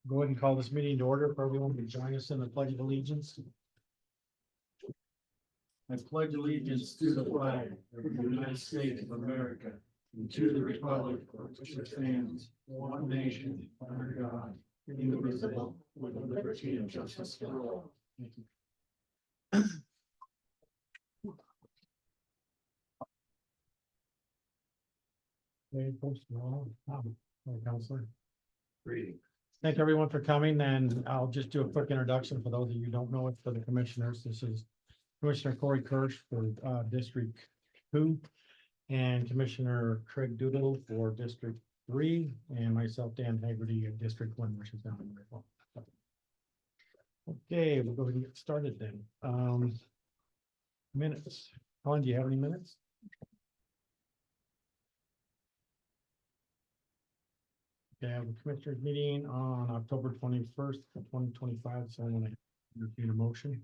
Go ahead and call this meeting to order for everyone to join us in the Pledge of Allegiance. I pledge allegiance to the flag of the United States of America and to the republic for which it stands, one nation, under God, indivisible, with liberty and justice for all. Thank you. Hey, folks, Counselor. Greetings. Thank everyone for coming, and I'll just do a quick introduction for those of you who don't know it, for the commissioners. This is Commissioner Corey Kirsch for District 2 and Commissioner Craig Doodle for District 3 and myself, Dan Hagerty, at District 1, which is down in Ripple. Okay, we'll go ahead and get started then. Minutes. Colin, do you have any minutes? Okay, I have a commissioners meeting on October 21st, 2025, so I want to entertain a motion.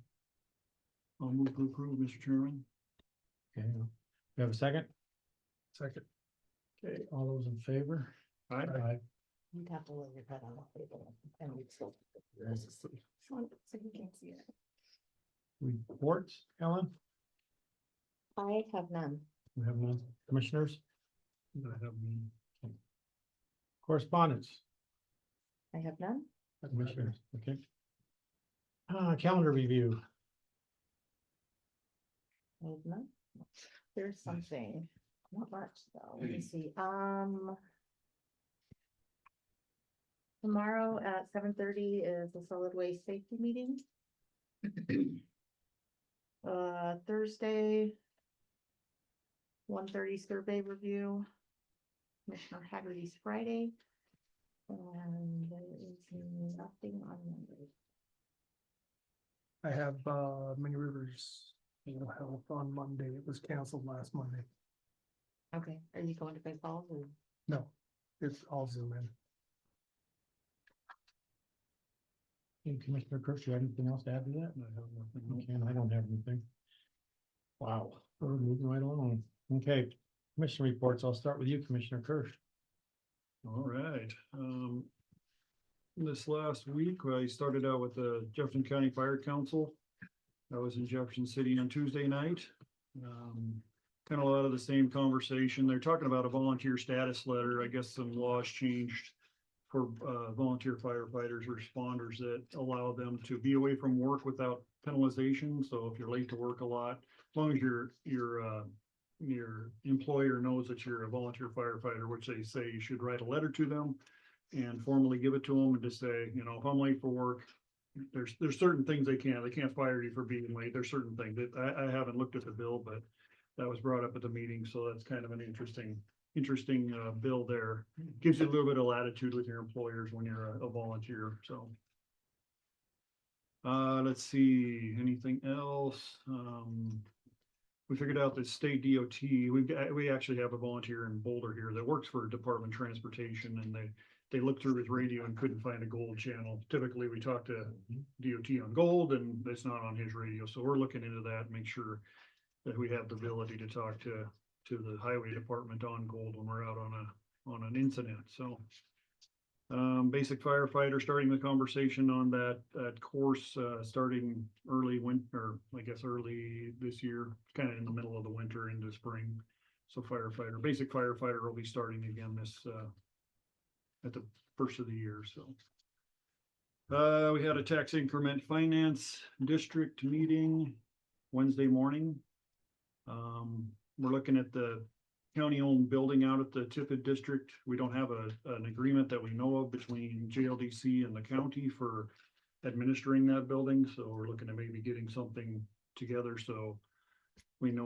I'll move to approve, Mr. Chairman. Okay, we have a second? Second. Okay, all those in favor? Aye. You'd have to lower your head on the table and we'd still. So you can't see it. Reports, Ellen? I have none. We have none. Commissioners? I have none. Okay. Correspondence? I have none. Commissioners, okay. Calendar review. I have none. There's something, not much though. Let me see. Tomorrow at 7:30 is the solid waste safety meeting. Thursday. 1:30 survey review. Commissioner Haggerty's Friday. And there is nothing on Monday. I have Many Rivers Health on Monday. It was canceled last Monday. Okay, are you going to Big Falls or? No, it's all Zoom in. Hey, Commissioner Kirsch, you have anything else to add to that? I have nothing. Okay, and I don't have anything. Wow, we're moving right along. Okay, commission reports. I'll start with you, Commissioner Kirsch. All right. This last week, I started out with the Jefferson County Fire Council. I was in Jefferson City on Tuesday night. Kind of a lot of the same conversation. They're talking about a volunteer status letter. I guess some laws changed for volunteer firefighters, responders, that allow them to be away from work without penalization. So if you're late to work a lot, as long as your employer knows that you're a volunteer firefighter, which they say you should write a letter to them and formally give it to them and just say, you know, if I'm late for work, there's certain things they can't fire you for being late. There's certain things that I haven't looked at the bill, but that was brought up at the meeting. So that's kind of an interesting bill there. Gives you a little bit of latitude with your employers when you're a volunteer. So let's see, anything else? We figured out that state DOT, we actually have a volunteer in Boulder here that works for Department of Transportation, and they looked through his radio and couldn't find a gold channel. Typically we talk to DOT on gold and it's not on his radio. So we're looking into that, make sure that we have the ability to talk to the highway department on gold when we're out on an incident. So basic firefighter, starting the conversation on that course, starting early winter, I guess early this year, kind of in the middle of the winter into spring. So basic firefighter will be starting again this at the first of the year. So we had a tax increment finance district meeting Wednesday morning. We're looking at the county-owned building out at the Tippett district. We don't have an agreement that we know of between JLDC and the county for administering that building. So we're looking at maybe getting something together so we know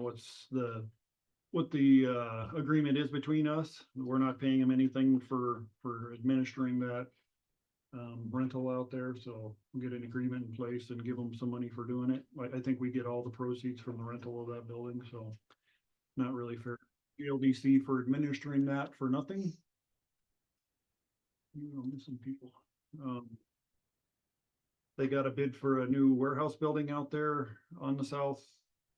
what the agreement is between us. We're not paying them anything for administering that rental out there. So we'll get an agreement in place and give them some money for doing it. I think we get all the proceeds from the rental of that building. So not really fair. GLDC for administering that for nothing. Missing people. They got a bid for a new warehouse building out there on the south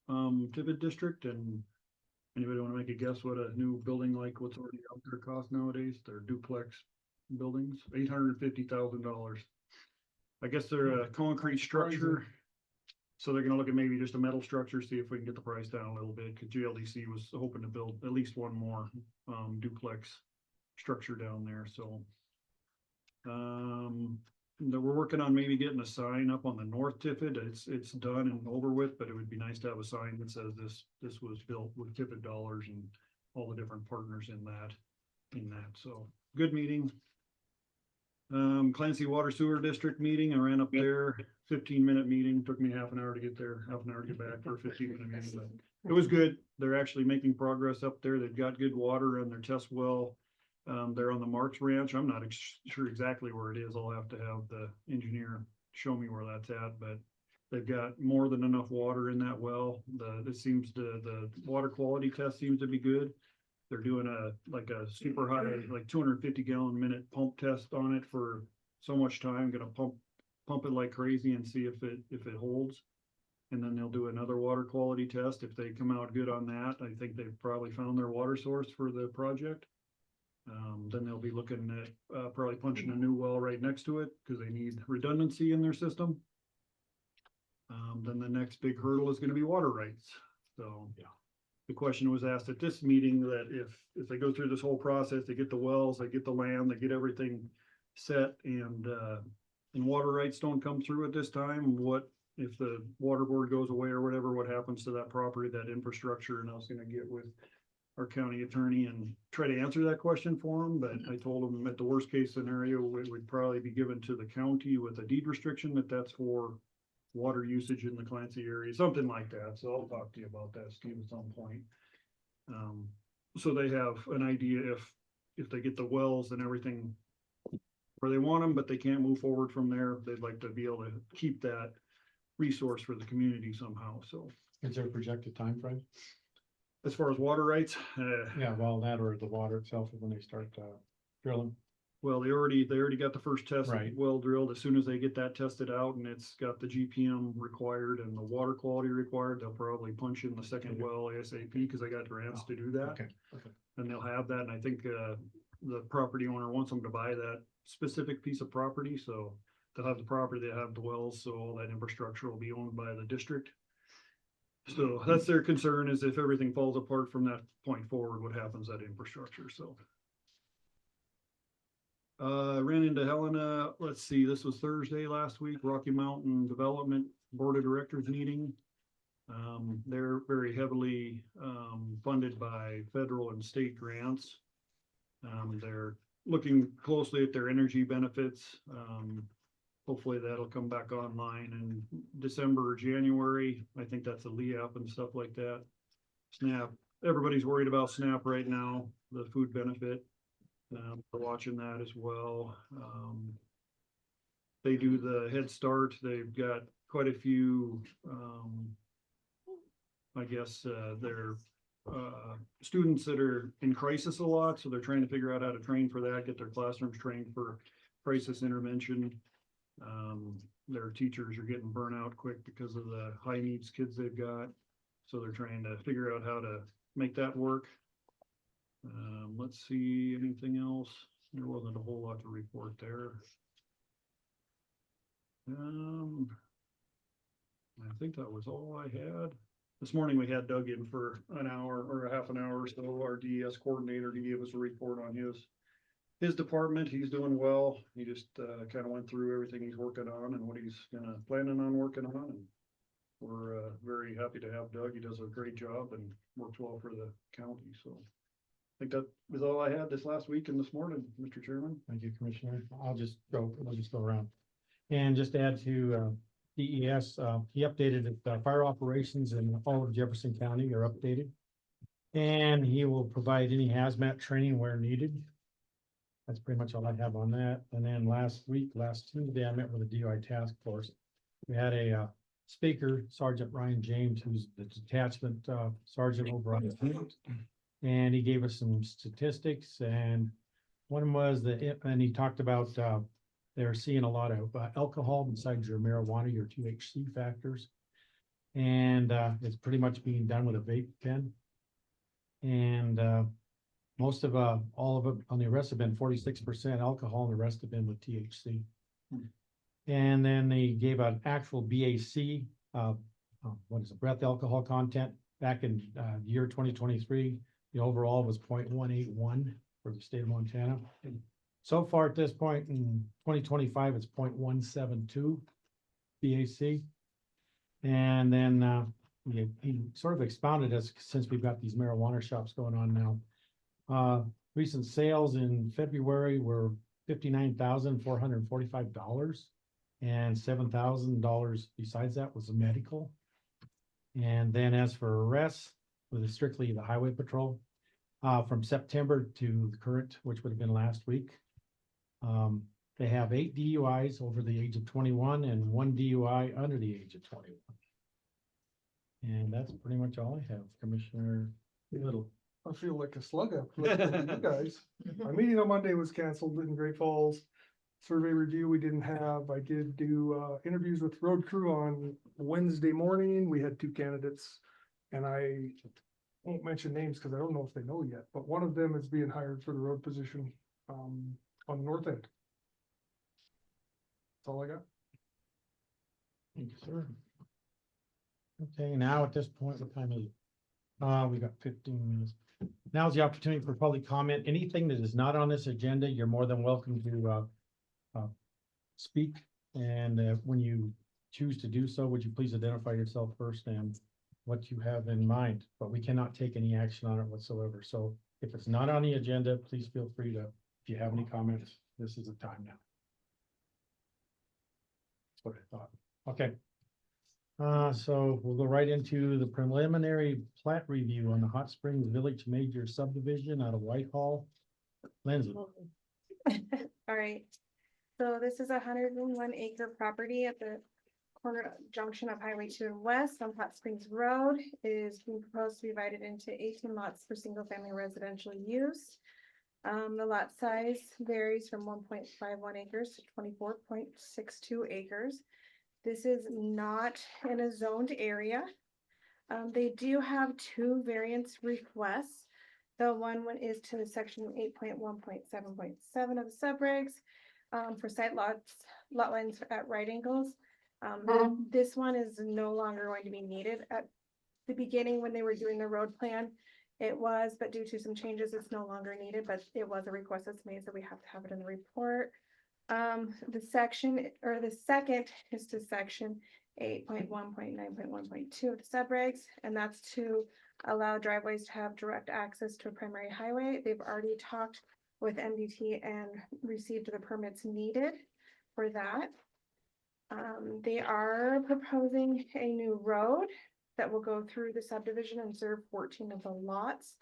Tippett district. And anybody want to make a guess what a new building like what's already out there costs nowadays? They're duplex buildings, $850,000. I guess they're a concrete structure. So they're gonna look at maybe just a metal structure, see if we can get the price down a little bit, cause GLDC was hoping to build at least one more, duplex structure down there, so. We're working on maybe getting a sign up on the north tippet. It's done and over with, but it would be nice to have a sign that says this was built with tippet dollars and all the different partners in that, so, good meeting. Clancy Water Sewer District meeting, I ran up there, 15-minute meeting, took me half an hour to get there, half an hour to get back for a 15-minute meeting, but it was good. They're actually making progress up there. They've got good water in their test well. They're on the Marks Ranch. I'm not sure exactly where it is. I'll have to have the engineer show me where that's at, but they've got more than enough water in that well. The water quality test seems to be good. They're doing a super high, like 250 gallon minute pump test on it for so much time, gonna pump it like crazy and see if it holds. And then they'll do another water quality test. If they come out good on that, I think they've probably found their water source for the project. Then they'll be looking at, probably punching a new well right next to it, cause they need redundancy in their system. Then the next big hurdle is gonna be water rights, so. Yeah. The question was asked at this meeting that if they go through this whole process, they get the wells, they get the land, they get everything set and water rights don't come through at this time, what if the water board goes away or whatever, what happens to that property, that infrastructure? And I was gonna get with our county attorney and try to answer that question for him, but I told him at the worst case scenario, it would probably be given to the county with a deed restriction that's for water usage in the Clancy area, something like that. So I'll talk to you about that, Steve, at some point. So they have an idea if they get the wells and everything where they want them, but they can't move forward from there, they'd like to be able to keep that resource for the community somehow, so. Is there a projected time frame? As far as water rights, Yeah, well, that or the water itself when they start drilling. well, they already got the first test Right. well drilled. As soon as they get that tested out and it's got the GPM required and the water quality required, they'll probably punch in the second well ASAP because they got grants to do that. Okay, okay. And they'll have that. And I think the property owner wants them to buy that specific piece of property. So they'll have the property, they'll have the wells. So all that infrastructure will be owned by the district. So that's their concern, is if everything falls apart from that point forward, what happens to that infrastructure? So. Ran into Helena, let's see, this was Thursday last week, Rocky Mountain Development Board of Directors meeting. They're very heavily funded by federal and state grants. They're looking closely at their energy benefits. Hopefully that'll come back online in December or January. I think that's a LEAP and stuff like that. SNAP, everybody's worried about SNAP right now, the food benefit. We're watching that as well. They do the Head Start. They've got quite a few, I guess, they're students that are in crisis a lot. So they're trying to figure out how to train for that, get their classrooms trained for crisis intervention. Their teachers are getting burnt out quick because of the high needs kids they've got. So they're trying to figure out how to make that work. Let's see, anything else? There wasn't a whole lot to report there. I think that was all I had. This morning we had Doug in for an hour or a half an hour or so, our DES coordinator, to give us a report on his department. He's doing well. He just kind of went through everything he's working on and what he's planning on working on. And we're very happy to have Doug. He does a great job and works well for the county. So I think that was all I had this last week and this morning, Mr. Chairman. Thank you, Commissioner. I'll just go around. And just to add to DES, he updated it, fire operations in all of Jefferson County are updated. And he will provide any hazmat training where needed. That's pretty much all I have on that. And then last Tuesday, I met with the DUI task force. We had a speaker, Sergeant Ryan James, who's the detachment sergeant over on the field. And he gave us some statistics, and one was and he talked about they're seeing a lot of alcohol besides your marijuana, your THC factors. And it's pretty much being done with a vape pen. And Most of, all of it on the arrest have been 46% alcohol and the rest have been with THC. Hmm. And then they gave an actual BAC, what is it, breath alcohol content back in, year 2023. The overall was 0.181 for the state of Montana. So far at this point in 2025, it's 0.172 BAC. And then, he sort of expounded us since we've got these marijuana shops going on now. Recent sales in February were $59,445 and $7,000 besides that was a medical. And then as for arrests, with strictly the highway patrol, from September to the current, which would have been last week, they have 8 DUIs over the age of 21 and 1 DUI under the age of 21. And that's pretty much all I have, Commissioner Little. I feel like a slug up. Like you guys. My meeting on Monday was canceled in Great Falls. Survey review we didn't have. I did do interviews with road crew on Wednesday morning. We had 2 candidates. And I won't mention names because I don't know if they know yet, but one of them is being hired for the road position on the north end. That's all I got. Thank you, sir. Okay, now at this point, what time is it? We got 15 minutes. Now's the opportunity for public comment. Anything that is not on this agenda, you're more than welcome to speak. And when you choose to do so, would you please identify yourself first and what you have in mind? But we cannot take any action on it whatsoever. So if it's not on the agenda, please feel free to, if you have any comments, this is the time now. That's what I thought. Okay. So we'll go right into the preliminary plat review on the Hot Springs Village Major Subdivision out of Whitehall. Lindsay. All right, so this is a 101-acre property at the corner junction of Highway 2 and West on Hot Springs Road. It is being proposed to be divided into 18 lots for single-family residential use. The lot size varies from 1.51 acres to 24.62 acres. This is not in a zoned area. They do have 2 variance requests. The one is to section 8.1.7.7 of the subregs for site lot lines at right angles. This one is no longer going to be needed. At the beginning, when they were doing the road plan, it was, but due to some changes, it's no longer needed, but it was a request that's made, so we have to have it in the report. The section, or the second is to section 8.1.9.1.2 of the subregs, and that's to allow driveways to have direct access to a primary highway. They've already talked with MDT and received the permits needed for that. They are proposing a new road that will go through the subdivision and serve 14 of the lots.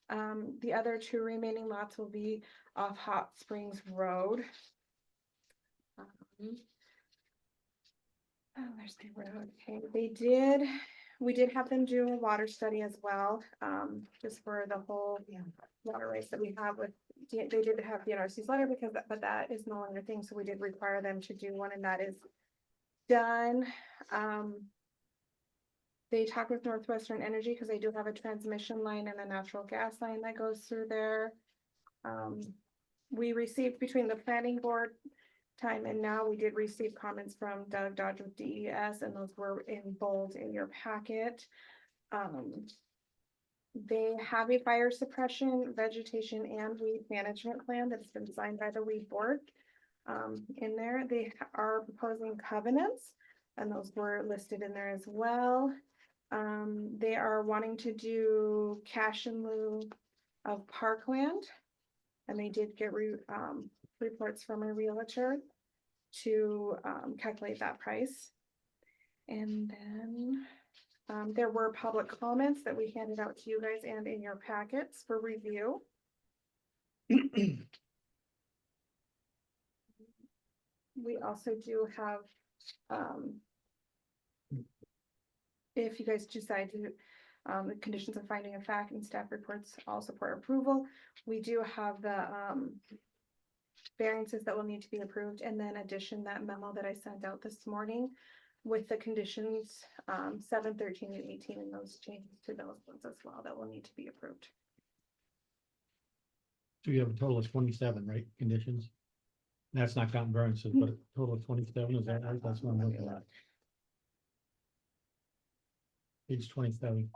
The other 2 remaining lots will be off Hot Springs Road. Oh, there's the road. Okay, we did have them do a water study as well, just for the whole water rights that we have with, they did have the NRC's letter because, but that is no longer a thing, so we did require them to do one, and that is done. They talked with Northwestern Energy because they do have a transmission line and a natural gas line that goes through there. We received between the planning board time and now, we did receive comments from Doug Dodge with DES, and those were in bold in your packet. They have a fire suppression, vegetation, and weed management plan that's been designed by the weed board. In there, they are proposing covenants, and those were listed in there as well. They are wanting to do cash in lieu of parkland, and they did get reports from a realtor to calculate that price. And then there were public comments that we handed out to you guys and in your packets for review. We also do have, if you guys decide to, the conditions of finding of fact and staff reports all support approval. We do have the variances that will need to be approved, and then addition that memo that I sent out this morning with the conditions 7, 13, and 18, and those changes to those ones as well that will need to be approved. So you have a total of 27, right, conditions? And that's not counting variances, but a total of 27, is that right? That's what I'm looking at. Page 27.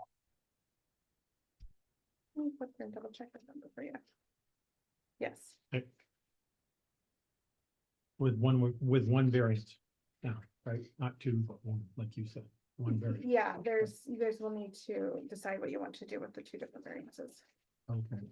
Let me flip here and double check the number for you. Yes, With one variance now, right? Not two, but one, like you said, one variance. yeah, you guys will need to decide what you want to do with the two different variances. Okay.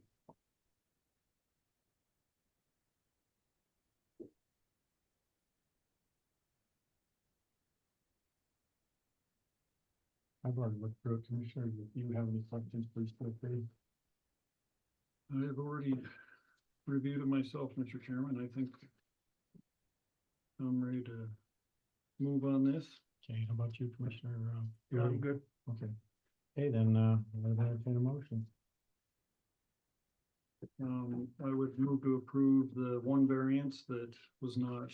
I've already looked through it, Commissioner. If you have any questions, please feel free. I've already reviewed it myself, Mr. Chairman. I think I'm ready to move on this. Okay, how about you, Commissioner? I'm Fury? good. Okay. Okay, then, I'll entertain a motion. I would move to approve the one variance that was not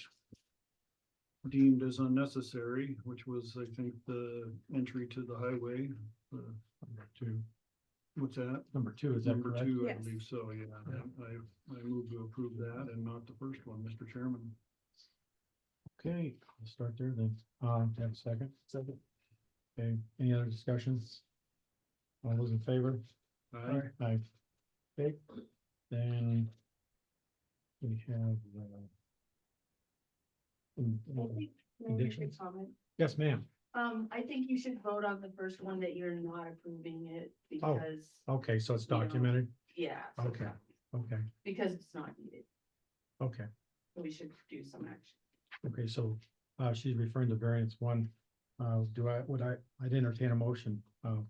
deemed as unnecessary, which was, I think, the entry to the highway. Number two. What's that? Number two, is that Number correct? two, I Yes. believe so, yeah. Yeah. I move to approve that and not the first one, Mr. Chairman. Okay, I'll start there then. Do you have a second? Second. Okay, any other discussions? All those in favor? Aye. Aye. Okay, then we have, May I make a conditions? comment? Yes, ma'am. I think you should vote on the first one that you're not approving it Oh. because, Okay, so it's You know. documented? yeah. so Okay. Okay, Because it's not needed, okay, so we should do some action. okay, so, she's referring to variance one. I'd entertain a motion, of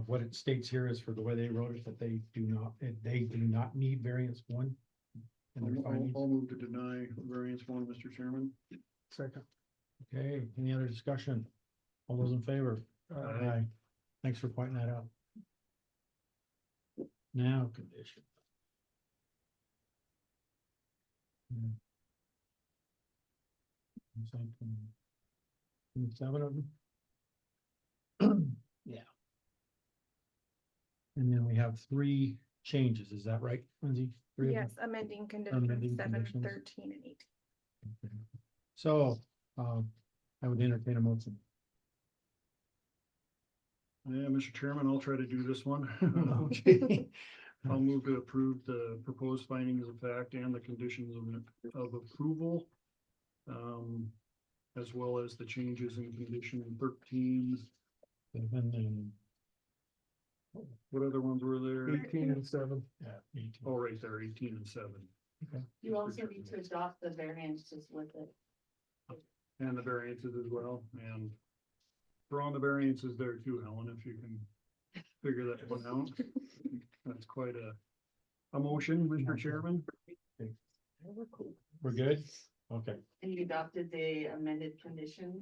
what it states here is for the way they wrote it, that they do not need variance one. In their findings. I'll move to deny variance one, Mr. Chairman. Second. Okay, any other discussion? All those in favor? Aye. Thanks for pointing that out. Now, condition. Hmm. It's like 27 of them? Yeah. And then we have three changes, is that right, Lindsay? Three of them? Yes, amending conditions Amending 7, conditions. 13, and 18. Okay. So, I would entertain a motion. Yeah, Mr. Chairman, I'll try to do this one. Okay. I'll move to approve the proposed findings of fact and the conditions of approval. As well as the changes in condition 13. And then, What other ones were there? 18 and 7. yeah, 18. Oh, right there, 18 and 7. You also need to adopt the variances with it. And the variances as well, and we're on the variances there too, Helen, if you can figure that one out. That's quite a motion, Mr. Chairman. We're good? Okay, And you adopted the amended condition,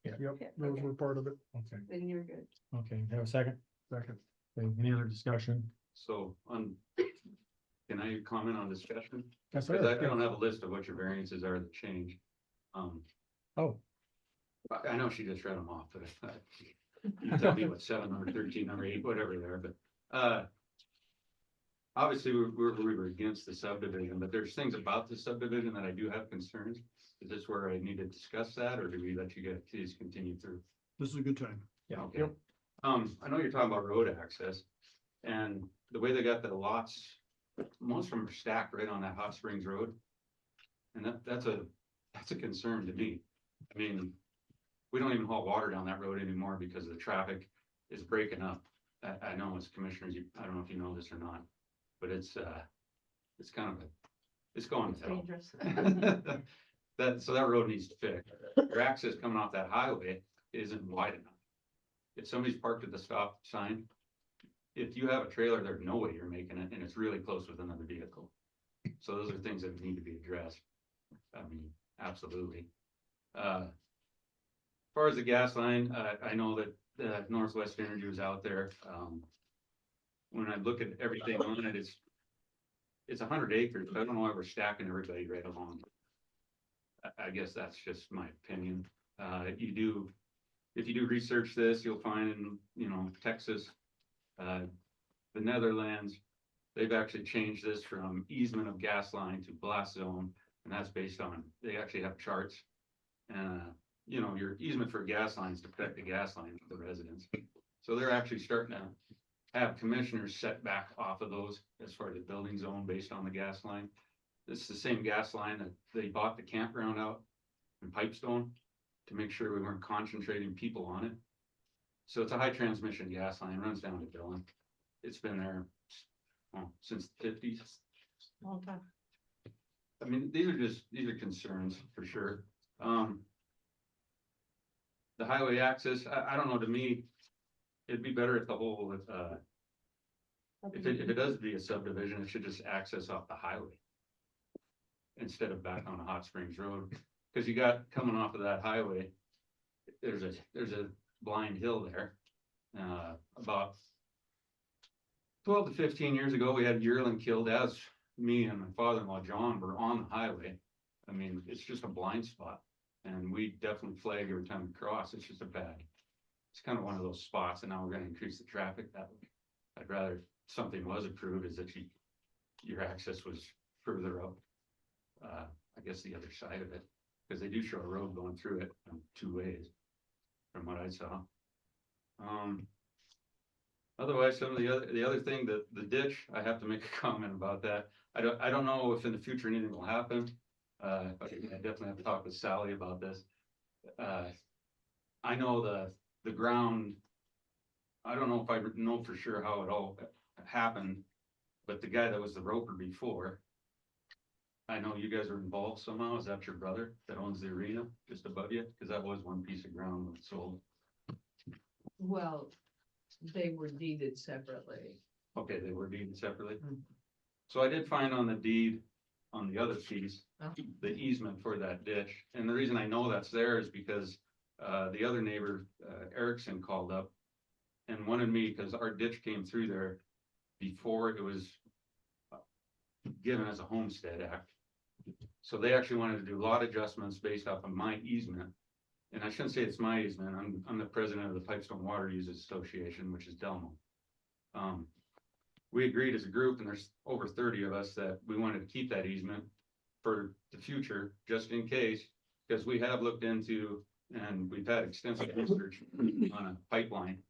Yep, Yeah, those okay. were part of it. okay, then you're good. okay. Have a second? Second. Okay, any other discussion? So can I comment on discussion? Yes, Because I sir. don't have a list of what your variances are that change. Oh, I know she just read them off, but you tell me what 7 or 13 or 8, whatever they are, but obviously we were against the subdivision, but there's things about the subdivision that I do have concerns. Is this where I need to discuss that, or do we let you get, please continue through? This is a good time. yeah. Okay. I know you're talking about road access, and the way they got the lots, most of them are stacked right on that Hot Springs Road. And that's a concern to me. I mean, we don't even haul water down that road anymore because the traffic is breaking up. I know as commissioners, I don't know if you know this or not, but it's kind of it's going It's to hell. dangerous. So that road needs to fix. Your access coming off that highway isn't wide enough. If somebody's parked at the stop sign, if you have a trailer, there's no way you're making it, and it's really close with another vehicle. So those are things that need to be addressed. I mean, absolutely. As far as the gas line, I know that Northwest Energy was out there. When I look at everything on it, it's 100 acres. I don't know why we're stacking everybody right along. I guess that's just my opinion. If you do research this, you'll find in, Texas, the Netherlands, they've actually changed this from easement of gas line to blast zone. And that's based on, they actually have charts. And, you know, your easement for gas lines to protect the gas line for the residents. So they're actually starting to have commissioners set back off of those as far as the building zone based on the gas line. This is the same gas line that they bought the campground out in Pipestone to make sure we weren't concentrating people on it. So it's a high transmission gas line, runs down to Dillon. It's been there, well, since the 50s. Long time. I mean, these are concerns for sure. The highway access, I don't know, to me, it'd be better if the whole, if it does be a subdivision, it should just access off the highway. Instead of back on a Hot Springs Road, cause you got coming off of that highway, there's a blind hill there. About 12 to 15 years ago, we had yearling killed as me and my father-in-law, John, were on the highway. I mean, it's just a blind spot and we definitely flag every time we cross. It's just it's kind of one of those spots and now we're gonna increase the traffic that way. I'd rather something was approved is that your access was further up. I guess the other side of it, because they do show a road going through it two ways from what I saw. Otherwise, some of the other thing, the ditch, I have to make a comment about that. I don't know if in the future anything will happen. I definitely have to talk with Sally about this. I know the ground, I don't know if I know for sure how it all happened, but the guy that was the roper before, I know you guys are involved somehow. Is that your brother that owns the arena just above you? Cause that was one piece of ground that sold. Well, they were deeded separately. Okay, they were deeded separately. Mhm. So I did find on the deed, on the other piece, Oh. the easement for that ditch. And the reason I know that's there is because, the other neighbor, Erickson called up and wanted me, cause our ditch came through there before it was given as a homestead act. So they actually wanted to do lot adjustments based off of my easement. And I shouldn't say it's my easement. I'm the president of the Pipestone Water Users Association, which is Delmo. We agreed as a group, and there's over 30 of us, that we wanted to keep that easement for the future, just in case, because we have looked into, and we've had extensive research on a pipeline.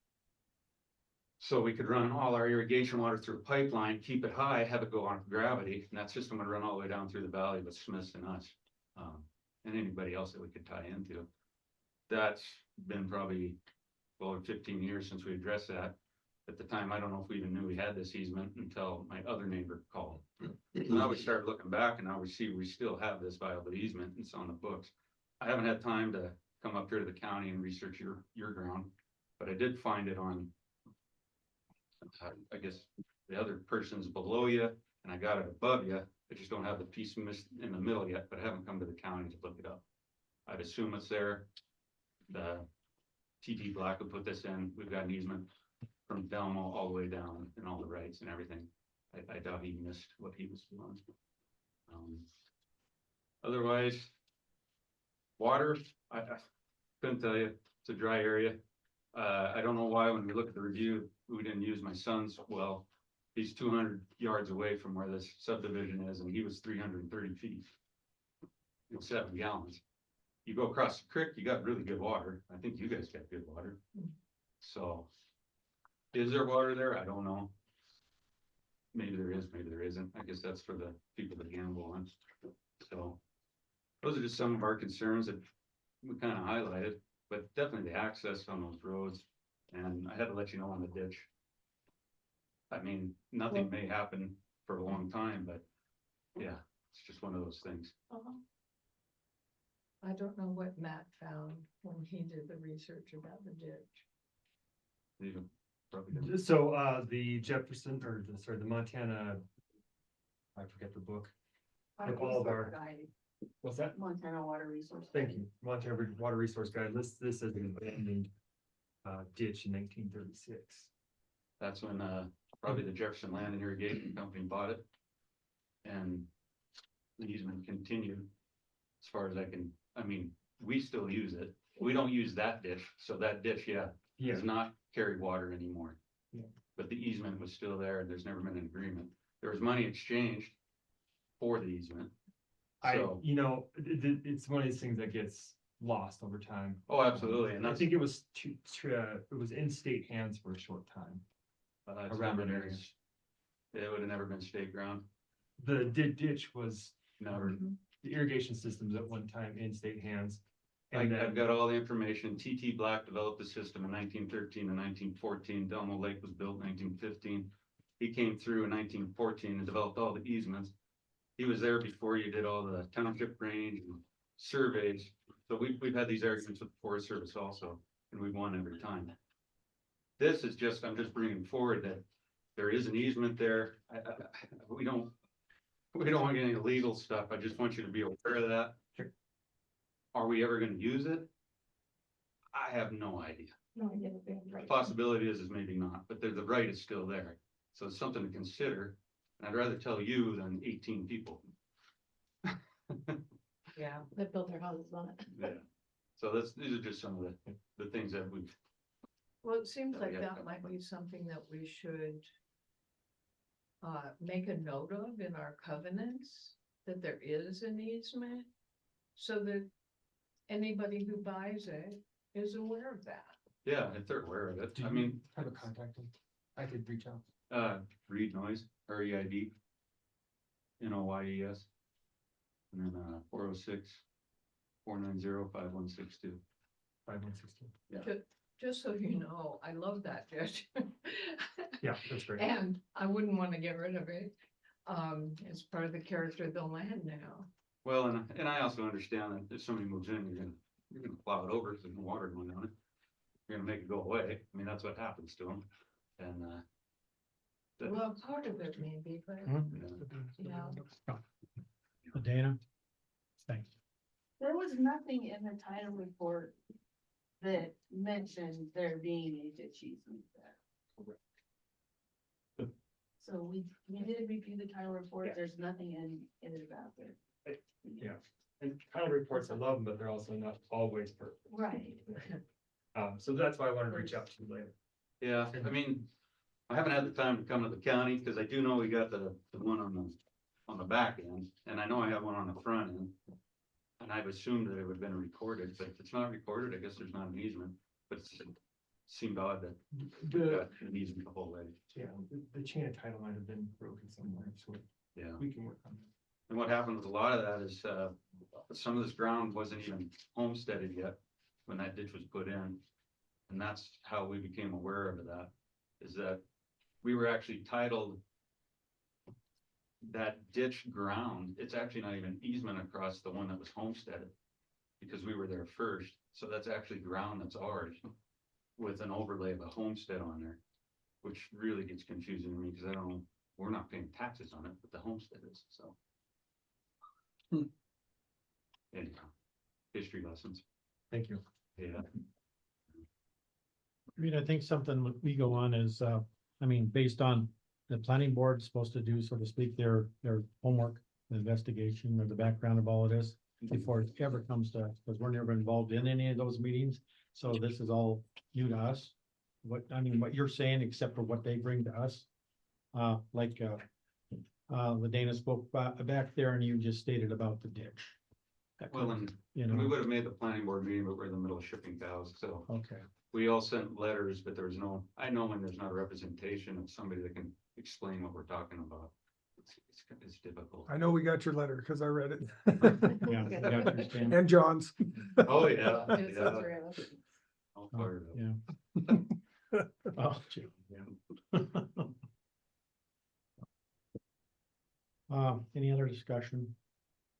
So we could run all our irrigation water through a pipeline, keep it high, have it go on gravity, and that system would run all the way down through the valley with Smiths and us. And anybody else that we could tie into. That's been probably over 15 years since we addressed that. At the time, I don't know if we even knew we had this easement until my other neighbor called. So now we started looking back and now we see we still have this viable easement. It's on the books. I haven't had time to come up here to the county and research your ground, but I did find it on, I guess, the other person's below you, and I got it above you. I just don't have the piece missed in the middle yet, but I haven't come to the county to look it up. I'd assume it's there. The TT Black would put this in. We've got an easement from Delmo all the way down and all the rights and everything. I doubt he missed what he was doing. Otherwise, water, I couldn't tell you. It's a dry area. I don't know why when we look at the review, we didn't use my son's well. He's 200 yards away from where this subdivision is, and he was 330 feet. 7 gallons. You go across the creek, you got really good water. I think you guys got good water. So, is there water there? I don't know. Maybe there is, maybe there isn't. I guess that's for the people that gamble on. So, those are just some of our concerns that we kind of highlighted, but definitely the access on those roads. And I had to let you know on the ditch. I mean, nothing may happen for a long time, but yeah, it's just one of those things. I don't know what Matt found when he did the research about the ditch. You probably don't. So, the Jefferson, or the Montana, I forget the book. Water All of Resource our- Guide, What's that? Montana Water Resource. Thank Guide. you. Montana Water Resource Guide lists this as an abandoned ditch in 1936. That's when, probably the Jefferson Land and Irrigation Company bought it. And the easement continued as far as I mean, we still use it. We don't use that ditch, so that ditch, Yeah, does not carry water anymore. Yeah. But the easement was still there and there's never been an agreement. there was money exchanged for the easement. I, So, you know, it's one of these things that gets lost over time. oh, absolutely, and I that's, think it was it was in state hands for a short time. it's around never that been- area. it would have never been state ground, The ditch was, never. the irrigation systems at one time in state hands. I've And then, got all the information. TT Black developed the system in 1913 and 1914. Delmo Lake was built in 1915. He came through in 1914 and developed all the easements. He was there before you did all the township range and surveys. So we've had these arguments with the Forest Service also, and we've won every time. This is just, I'm just bringing forward that there is an easement there. We don't want any illegal stuff. I just want you to be aware of that. Sure. Are we ever gonna use it? I have no idea. No, I didn't think The right. possibility is maybe not, but the right is still there. So it's something to consider. And I'd rather tell you than 18 people. Yeah. That built their houses on it. Yeah. So these are just some of the things that we've, Well, it seems like Yeah. that might be something that we should make a note of in our covenants, that there is an easement, so that anybody who buys it is aware of that. yeah, if they're aware of it. do I you mean, have a contact? I could reach out. Reed Noise, REID. NOYES. And then 406-490-5162. 5162. Just so you know, I love that ditch. Yeah, that's great. And I wouldn't want to get rid of it. It's part of the character of the land now. Well, and I also understand that if somebody moves in, you're gonna plow it over because there's no water going on it. You're gonna make it go away. I mean, that's what happens to them. And, that- Well, part of it maybe, but yeah. yeah. Dana? Thanks. There was nothing in the title report that mentioned there being a ditch easement there. So we did review the title report, Yeah. there's nothing in it about there. Yeah. And title reports, I love them, but they're also not always perfect. Right. So that's why I wanted to reach out to you later. Yeah, I mean, I haven't had the time to come to the county, because I do know we got the one on the back end, and I know I have one on the front end. And I've assumed that it would have been recorded, but if it's not recorded, I guess there's not an easement, but it seemed odd that we The, got an easement the whole way. yeah, the chain of title might have been broken somewhere, so Yeah, we can work on that. and what happened with a lot of that is, some of this ground wasn't even homesteaded yet when that ditch was put in. And that's how we became aware of that, is that we were actually titled that ditch ground. It's actually not even easement across the one that was homesteaded, because we were there first. So that's actually ground that's ours with an overlay of a homestead on there, which really gets confusing to me, because I don't know, we're not paying taxes on it, but the homestead is, so. Anyhow, history lessons, Thank you. yeah. I mean, I think something we go on is, I mean, based on the planning board supposed to do, so to speak, their homework, the investigation or the background of all of this before it ever comes to us, because we're never involved in any of those meetings. So this is all new to us. What you're saying, except for what they bring to us. Ladana spoke back there and you just stated about the ditch. That Well, kind of, and we would have made the planning board meeting, but we're in the middle of shipping cows, so. okay. We all sent letters, but there was no, I know when there's not a representation of somebody that can explain what we're talking about. It's difficult. I know we got your letter because I read it. Yeah, you got your stamp. And John's. Oh, yeah, It's yeah. a thrill. All Oh, fired up. yeah. Oh, gee, yeah. Any other discussion?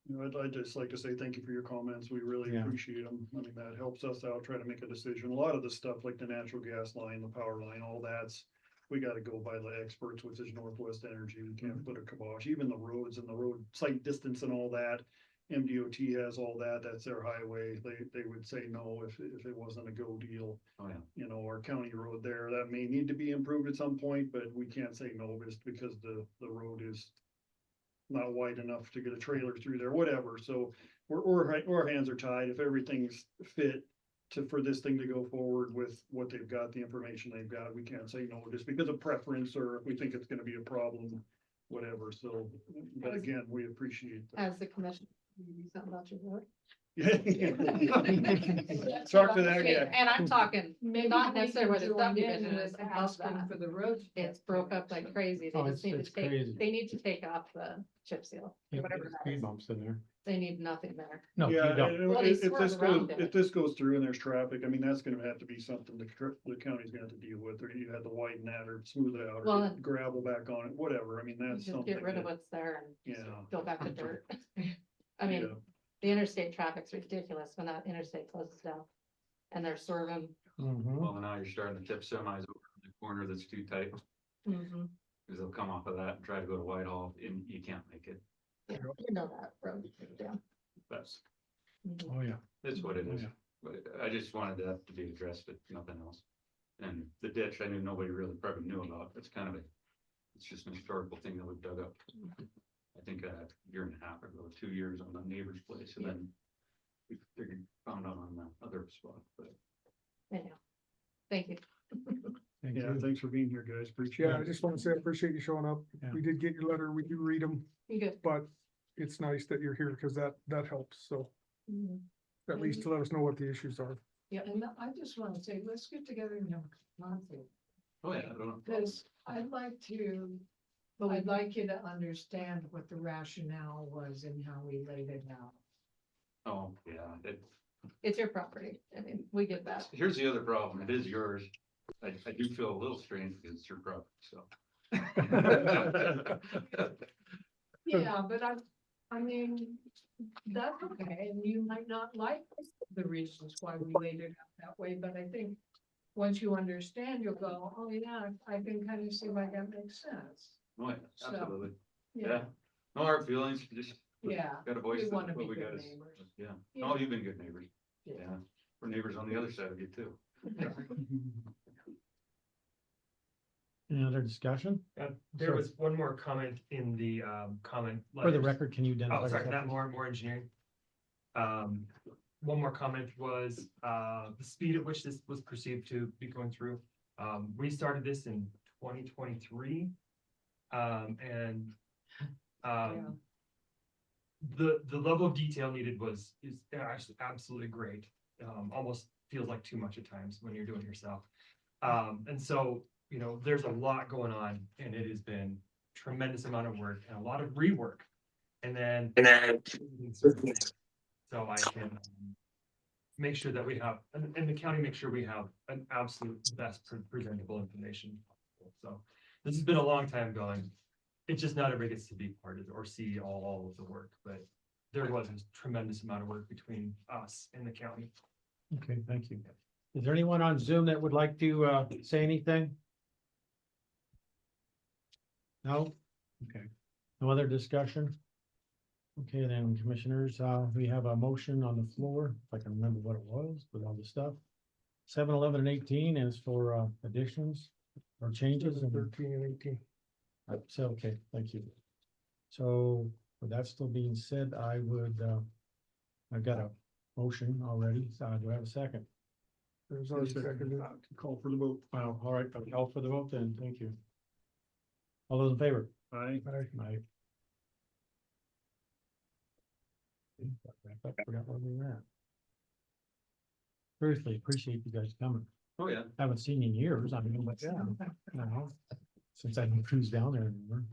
You know, I'd just like to say thank you for your comments. We really Yeah. appreciate them. I mean, that helps us out, try to make a decision. A lot of the stuff like the natural gas line, the power line, all that's, we gotta go by the experts, which is Northwest Energy. We can't put a kibosh, even the roads and the road site distance and all that. MDOT has all that. That's their highway. They would say no if it wasn't a go deal. Oh, yeah. You know, our county road there, that may need to be improved at some point, but we can't say no just because the road is not wide enough to get a trailer through there, whatever. So our hands are tied. If everything's fit for this thing to go forward with what they've got, the information they've got, we can't say no just because of preference, or if we think it's gonna be a problem whatever, so, but again, we appreciate that. As the commission, you do something about your vote. Talk to that guy. And I'm talking, Maybe not we necessarily where can the join subdivision in is, with asking that. for the road. It's broke up like crazy. They Oh, just need it's to take, crazy. they need to take off the chip seal, or whatever that Speed is. bumps in there. They need nothing there. No, you Yeah, don't. and Well, they if swerve this goes, around it. if this goes through and there's traffic, I mean, that's gonna have to be something the county's gonna have to deal with, or you have to widen that or smooth it out, Well, or get gravel back on it, whatever, I mean, that's Just something. get rid of that- what's there and just Yeah. go back to dirt. I mean, Yeah. the interstate traffic's ridiculous when that interstate closes down. And they're swerving. Mhm. Well, now you're starting to tip semis over the corner that's too tight, Mhm. because they'll come off of that and try to go to Whitehall, and you can't make it. Yeah, you know that road. Yeah. That's, Mhm. Oh, yeah. that's what it Oh, is. yeah. But I just wanted that to be addressed, but nothing else. And the ditch, I knew nobody really probably knew about. It's kind of a, it's just an historical thing that we've dug up. I think a year and a half ago, 2 years on the neighbor's place, and then we figured, found out on the other spot, but. Anyhow, thank you. Thank Yeah, you. thanks for being here, guys, appreciate Yeah, I it. just want to say I appreciate you showing up. Yeah. We did get your letter. We do read them, You good? but it's nice that you're here because that helps. So Mhm. at least to let us know what the issues are. Yep. And I just want to say, let's get together and have a conference, Oh, yeah, I don't know. because I'd like you to understand what the rationale was and how we laid it out. Oh, yeah, It's your property. I mean, we get that. here's the other problem. It is yours. I do feel a little strange because it's your property, so. Yeah, but I mean, that's okay, and you might not like the reasons why we laid it out that way, but I think once you understand, you'll go, oh, yeah, I can kind of see why that makes sense. Oh, yeah, So, absolutely. Yeah, Yeah. No hard feelings, just yeah, got a voice. we that wanna what be we good got is- neighbors. Yeah. Yeah. No, you've been good neighbors. yeah. Yeah. We're neighbors on the other side of you too. Any other discussion? There was one more comment in the, comment. For the letters. record, can you identify? Oh, sorry, yourself? not more engineering. One more comment was, the speed at which this was perceived to be going through. We started this in 2023. And, the level of detail needed is actually absolutely great. Almost feels like too much at times when you're doing it yourself. And so, you know, there's a lot going on, and it has been tremendous amount of work and a lot of rework. And then. So I can make sure that we have, and the county make sure we have an absolute best presentable information. So this has been a long time going. It's just not everybody gets to be part of it or see all of the work, but there was a tremendous amount of work between us and the county. Okay, thank you. Is there anyone on Zoom that would like to say anything? No? Okay. No other discussion? Okay, then commissioners, we have a motion on the floor, if I can remember what it was with all the stuff. 7, 11, and 18 is for additions or changes. and- 13 and 18. So, okay, thank you. So with that still being said, I would, I've got a motion already. So do I have a second? There's already seconded. Call for the vote. Well, all right, I'll call for the vote then. Thank you. All those in favor? Aye. Aye. I forgot where we were at. Seriously, appreciate you guys coming. Oh, yeah. Haven't seen you in years. I mean, but yeah, you know, since I didn't cruise down there anymore.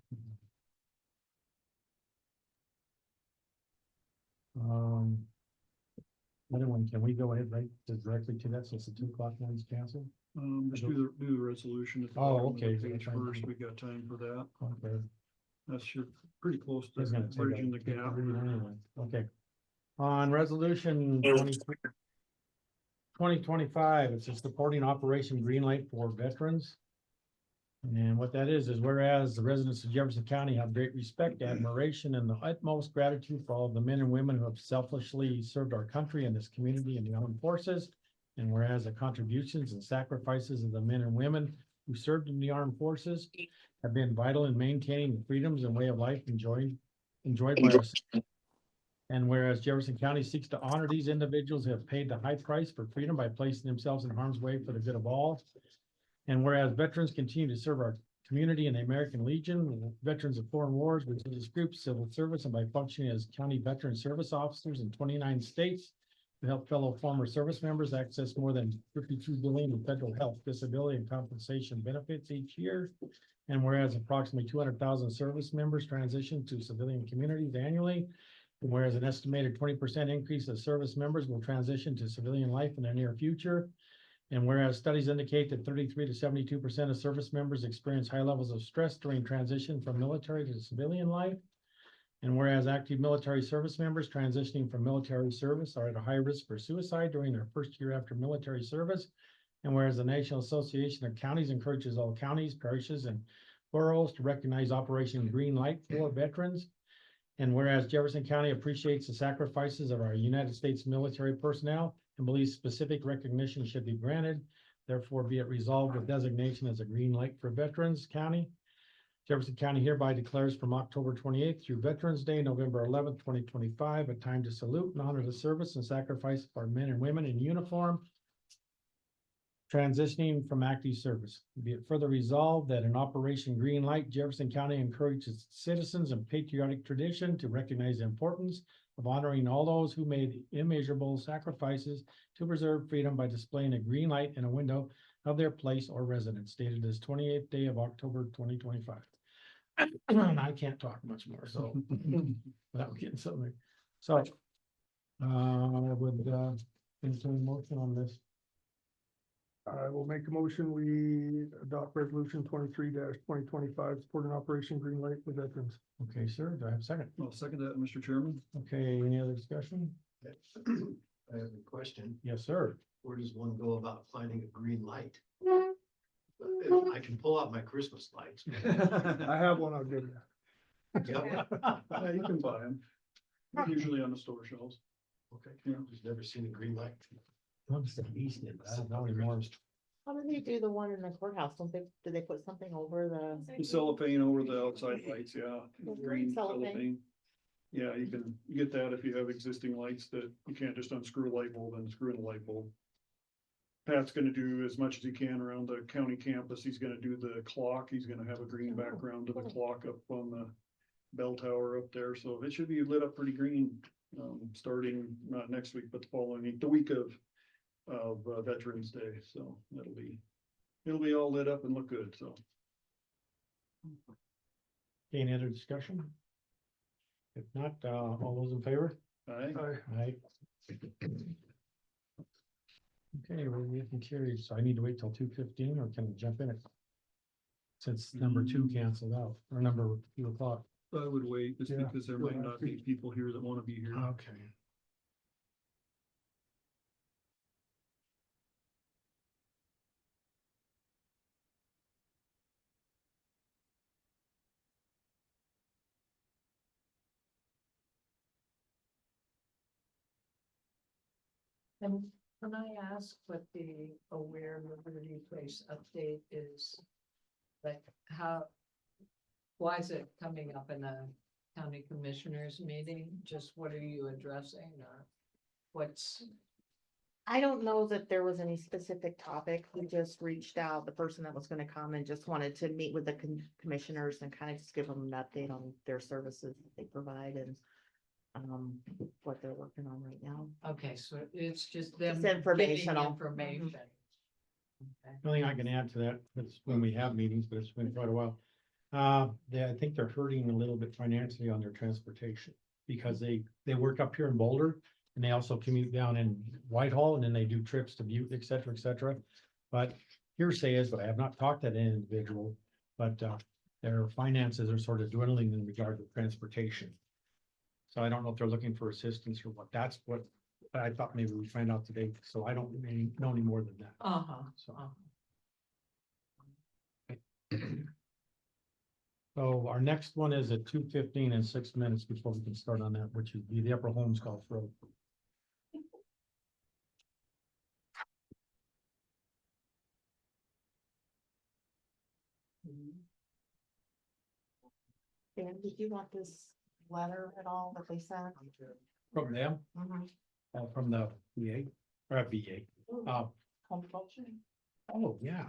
Another one, can we go ahead right directly to that since the 2 o'clock one is canceled? Just do the resolution. at the Oh, bottom of the okay. Page first, we got time for that. Okay. That's your, pretty close to It's gonna take bridging the take a gap. read anyway. Okay. On resolution 2025, it's a supporting Operation Greenlight for veterans. And what that is whereas the residents of Jefferson County have great respect, admiration, and the utmost gratitude for all of the men and women who have selflessly served our country and this community in the armed forces. And whereas the contributions and sacrifices of the men and women who served in the armed forces have been vital in maintaining the freedoms and way of life enjoyed by us. And whereas Jefferson County seeks to honor these individuals who have paid the high price for freedom by placing themselves in harm's way for the good of all. And whereas veterans continue to serve our community in the American Legion, Veterans of Foreign Wars, religious groups, civil service, and by functioning as county veteran service officers in 29 states to help fellow former service members access more than 52 billion in federal health, disability, and compensation benefits each year. And whereas approximately 200,000 service members transition to civilian communities annually, and whereas an estimated 20% increase of service members will transition to civilian life in the near future. And whereas studies indicate that 33 to 72% of service members experience high levels of stress during transition from military to civilian life. And whereas active military service members transitioning from military service are at a high risk for suicide during their first year after military service. And whereas the National Association of Counties encourages all counties, parishes, and boroughs to recognize Operation Green Light for veterans. And whereas Jefferson County appreciates the sacrifices of our United States military personnel and believes specific recognition should be granted, therefore be it resolved with designation as a green light for Veterans County. Jefferson County hereby declares from October 28th through Veterans Day, November 11th, 2025, a time to salute and honor the service and sacrifice of our men and women in uniform transitioning from active service. Be it further resolved that in Operation Green Light, Jefferson County encourages citizens and patriotic tradition to recognize the importance of honoring all those who made immeasurable sacrifices to preserve freedom by displaying a green light in a window of their place or residence, dated this 28th day of October 2025. I can't talk much more, so without getting something. So I would entertain a motion on this. I will make a motion, we adopt resolution 23-2025, supporting Operation Green Light for veterans. Okay, sir, do I have a second? I'll second that, Mr. Chairman. Okay, any other discussion? I have a question. Yes, sir. Where does one go about finding a green light? I can pull out my Christmas lights. I have one, I'll give you. Yep. Yeah, you can buy them. Usually on the store shelves. Okay, Yeah. just never seen a green light. Not anymore. How do they do the one in the courthouse? Don't they, do they put something over the? The cellophane over the outside lights, yeah. Green Cellophane. cellophane. Yeah, you can get that if you have existing lights that you can't just unscrew a light bulb and screw in a light bulb. Pat's gonna do as much as he can around the county campus. He's gonna do the clock. He's gonna have a green background to the clock up on the bell tower up there. So it should be lit up pretty green, starting not next week, but the following week, the week of Veterans Day. So it'll be all lit up and look good. So. Any other discussion? If not, all those in favor? Aye. Aye. Okay, we're getting carried, so I need to wait till 2:15 or can I jump in it? Since number 2 canceled out, or number 2:00. I would wait just Yeah. because there might not be people here that want to be here. Okay. And can I ask what the Aware Liberty Place update is? Like how, why is it coming up in a county commissioners meeting? Just what are you addressing or what's? I don't know that there was any specific topic. We just reached out, the person that was gonna come and just wanted to meet with the commissioners and kind of just give them an update on their services that they provide and what they're working on right now. Okay, so it's just them. It's getting informational. Information. Okay. The only thing I can add to that, it's when we have meetings, but it's been quite a while. I think they're hurting a little bit financially on their transportation because they work up here in Boulder and they also commute down in Whitehall and then they do trips to Butte, et cetera, et cetera. But hearsay is, but I have not talked to that individual, but their finances are sort of dwindling in regard to transportation. So I don't know if they're looking for assistance or what. That's what I thought maybe we'd find out today. So I don't know any more than that. Uh-huh. So. So our next one is at 2:15 and 6 minutes before we can start on that, which would be the Upper Holmes Golf Road. Dan, did you want this letter at all that they sent? From them, from the VA, or VA. Home culture? Oh, yeah.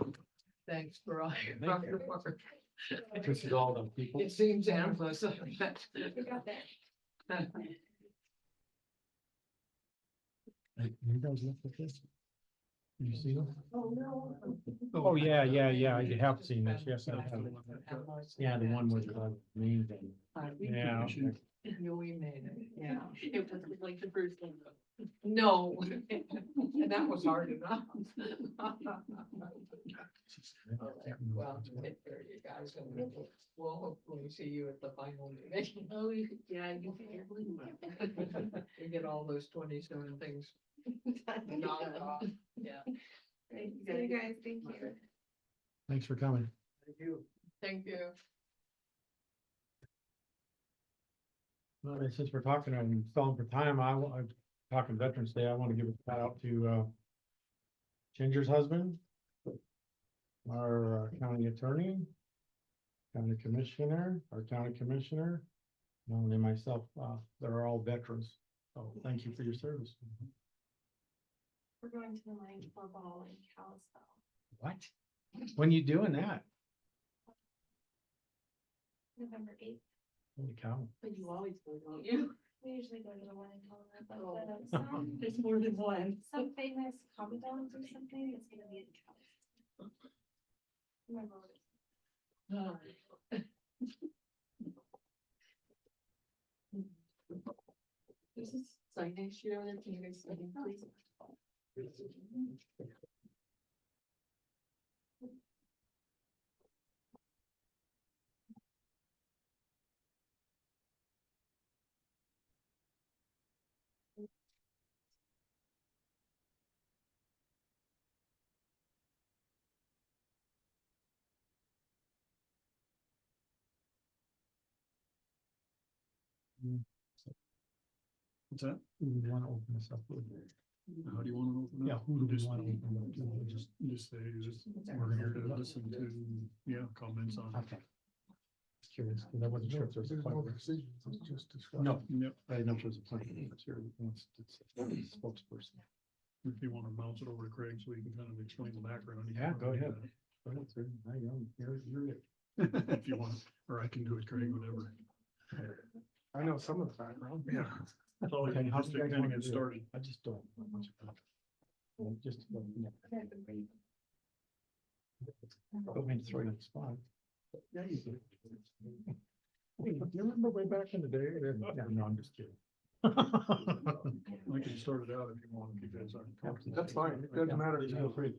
Thanks for all your Thank hard work. This is all the people. It seems endless. We got that. Hey, you guys look at this? You see them? Oh, no. Oh, yeah, I have seen this, yes, I have. Yeah, the one with the main thing. Yeah. We made it, yeah. It was like the first thing. No, and that was hard enough. Well, take care of you guys, and we'll hopefully see you at the final meeting. Oh, yeah, you can. We get all those 27 things knocked off, yeah. Great. See you guys. Thank you. Thanks for coming. Thank you. Well, and since we're talking and stalling for time, I'm talking Veterans Day, I want to give a shout out to, Ginger's husband, our county attorney, county commissioner, our county commissioner, and myself, they're all veterans. So thank you for your service. We're going to the line for ball in Kalispell. What? When you doing that? November 8th. Holy cow. But you always go, don't you? We usually go to the one in Colorado, Oh. but some, There's more than one. some famous confidants or something, it's gonna be in Kalispell. Remember what it's. This is sign next year, and can you guys sign in, please? What's that? Who do you want to open this up with? How do you wanna open it? Yeah, who do we Just- want to open it up to? We'll Just say, we're here to listen to, yeah, comments on. Okay. Just curious, because I wasn't sure if there was a There's no point. decisions, it's just discussion. No, Yep, I didn't know if there was a point. It's here, it's a spokesperson. if you wanna bounce it over to Craig so he can kind of explain the background. you Yeah, can go do ahead. Go ahead, sir. Now you're it. that. If you want, or I can do it, Craig, whatever. I know some of the background. Yeah. That's all I Okay, can, how just do to you guys kind of wanna get do it? started. I just don't. know much about it. Well, just. Don't mean to throw you on the spot. Yeah, you do. Hey, do you remember way back in the day? Yeah, no, I'm just kidding. I can start it out if you want, if you guys aren't comfortable. That's fine, it doesn't matter. to Feel me. free.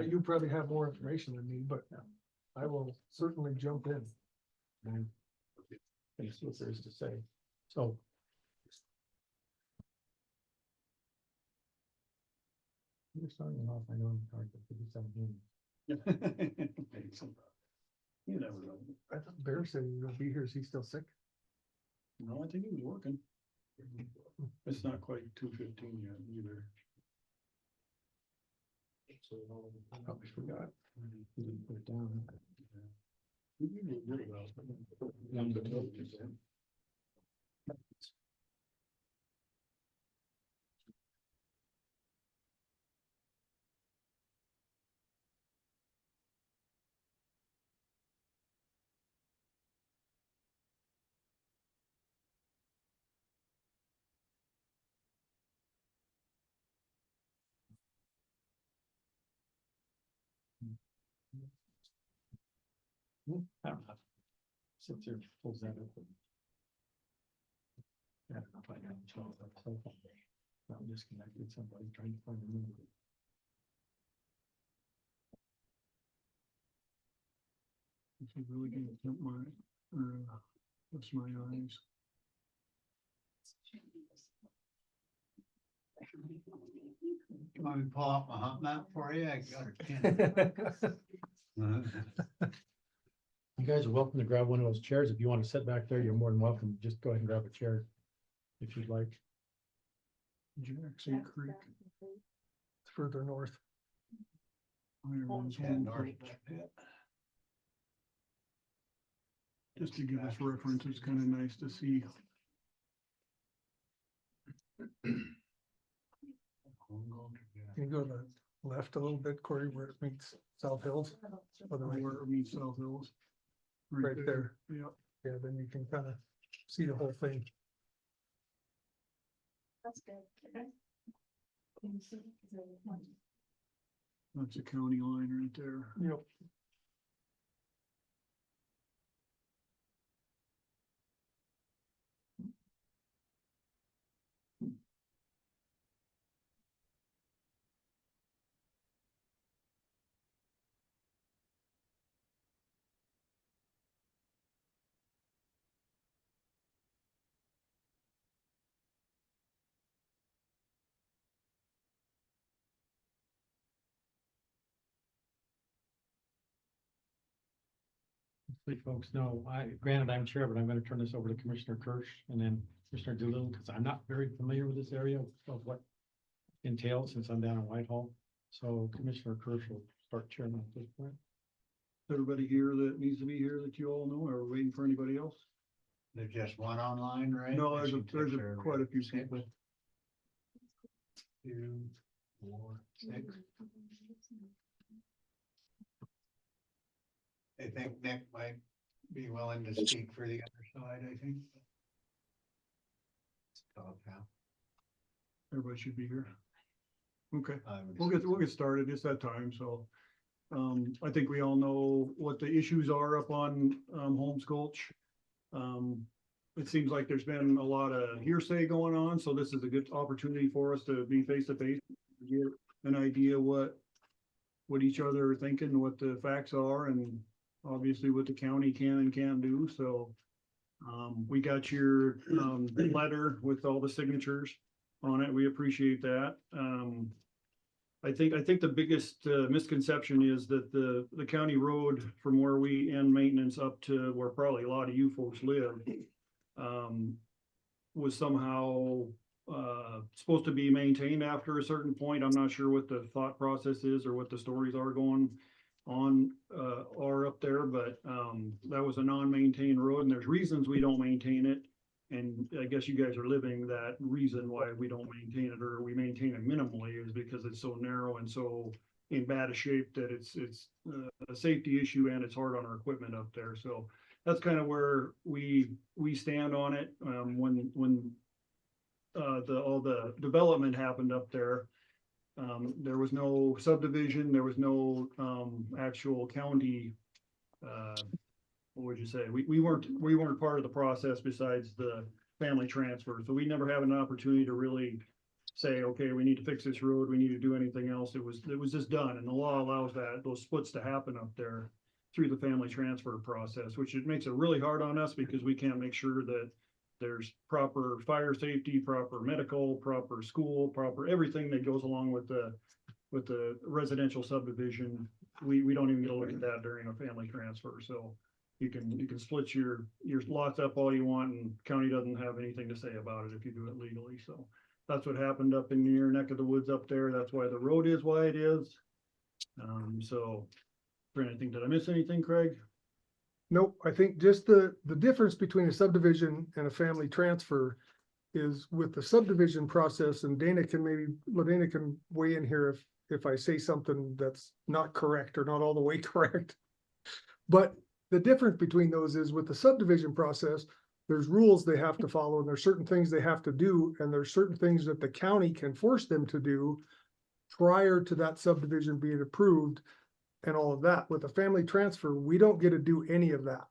You probably have more information than me, but I will certainly jump in. Thanks what there is to say. So. You're starting off, I know I'm hard to figure something. You never know. I thought Bear said he was gonna be here, is he still sick? No, I think he was working. It's not quite 2:15 yet either. Probably forgot. You didn't put it down. We usually do it about Young to to two. I don't know. Sit there, pulls that open. I don't know if I got in trouble with that cell phone. I'm disconnected, somebody trying to find a number. If you really can jump my, or, that's my eyes. Want me to pull out my hot map for you? I got it. You guys are welcome to grab one of those chairs. If you want to sit back there, you're more than welcome. Just go ahead and grab a chair. If you'd like. Jackson Creek. It's further north. Ironman's Yeah, one north. foot. Just to give us reference, it's kind of nice to see. Can you go to the left a little bit, Corey, where it meets South Hills? Other way. Where it meets South Hills. right there. Yeah. Yeah, then you can kind of see the whole thing. That's good. That's a county line right there. Yep. Let folks know, granted, I'm chair, but I'm gonna turn this over to Commissioner Kirsch and then Commissioner Doolittle, because I'm not very familiar with this area of what entails since I'm down in Whitehall. So Commissioner Kirsch will start chairman at this point. Everybody here that needs to be here that you all know, or waiting for anybody else? There's just one online, right? No, I there's should there's take care of quite a few six, people. 2, 4, 6. I think Nick might be willing to speak for the other side, I think. Everybody should be here. Okay. I would We'll get started. It's that time, so. I think we all know what the issues are up on, Holmes Gulch. It seems like there's been a lot of hearsay going on, so this is a good opportunity for us to be face to face. Get an idea what each other are thinking, what the facts are, and obviously what the county can and can't do, so. We got your, letter with all the signatures on it. We appreciate that. I think the biggest misconception is that the county road from where we end maintenance up to where probably a lot of you folks live, was somehow, supposed to be maintained after a certain point. I'm not sure what the thought process is or what the stories are going on, are up there, but, that was a non-maintained road and there's reasons we don't maintain it. And I guess you guys are living that reason why we don't maintain it, or we maintain it minimally, is because it's so narrow and so in bad a shape that it's a safety issue and it's hard on our equipment up there. So that's kind of where we stand on it. When all the development happened up there, there was no subdivision, there was no actual county, what would you say? We weren't part of the process besides the family transfer. So we never have an opportunity to really say, okay, we need to fix this road, we need to do anything else. It was just done, and the law allows those splits to happen up there through the family transfer process, which it makes it really hard on us because we can't make sure that there's proper fire safety, proper medical, proper school, proper everything that goes along with the residential subdivision. We don't even get a look at that during a family transfer. So you can split your lots up all you want and county doesn't have anything to say about it if you do it legally. So that's what happened up in your neck of the woods up there. That's why the road is why it is. So for anything, did I miss anything, Craig? Nope, I think just the difference between a subdivision and a family transfer is with the subdivision process, and Dana can weigh in here if I say something that's not correct or not all the way correct. But the difference between those is with the subdivision process, there's rules they have to follow and there's certain things they have to do, and there's certain things that the county can force them to do prior to that subdivision being approved and all of that. With a family transfer, we don't get to do any of that.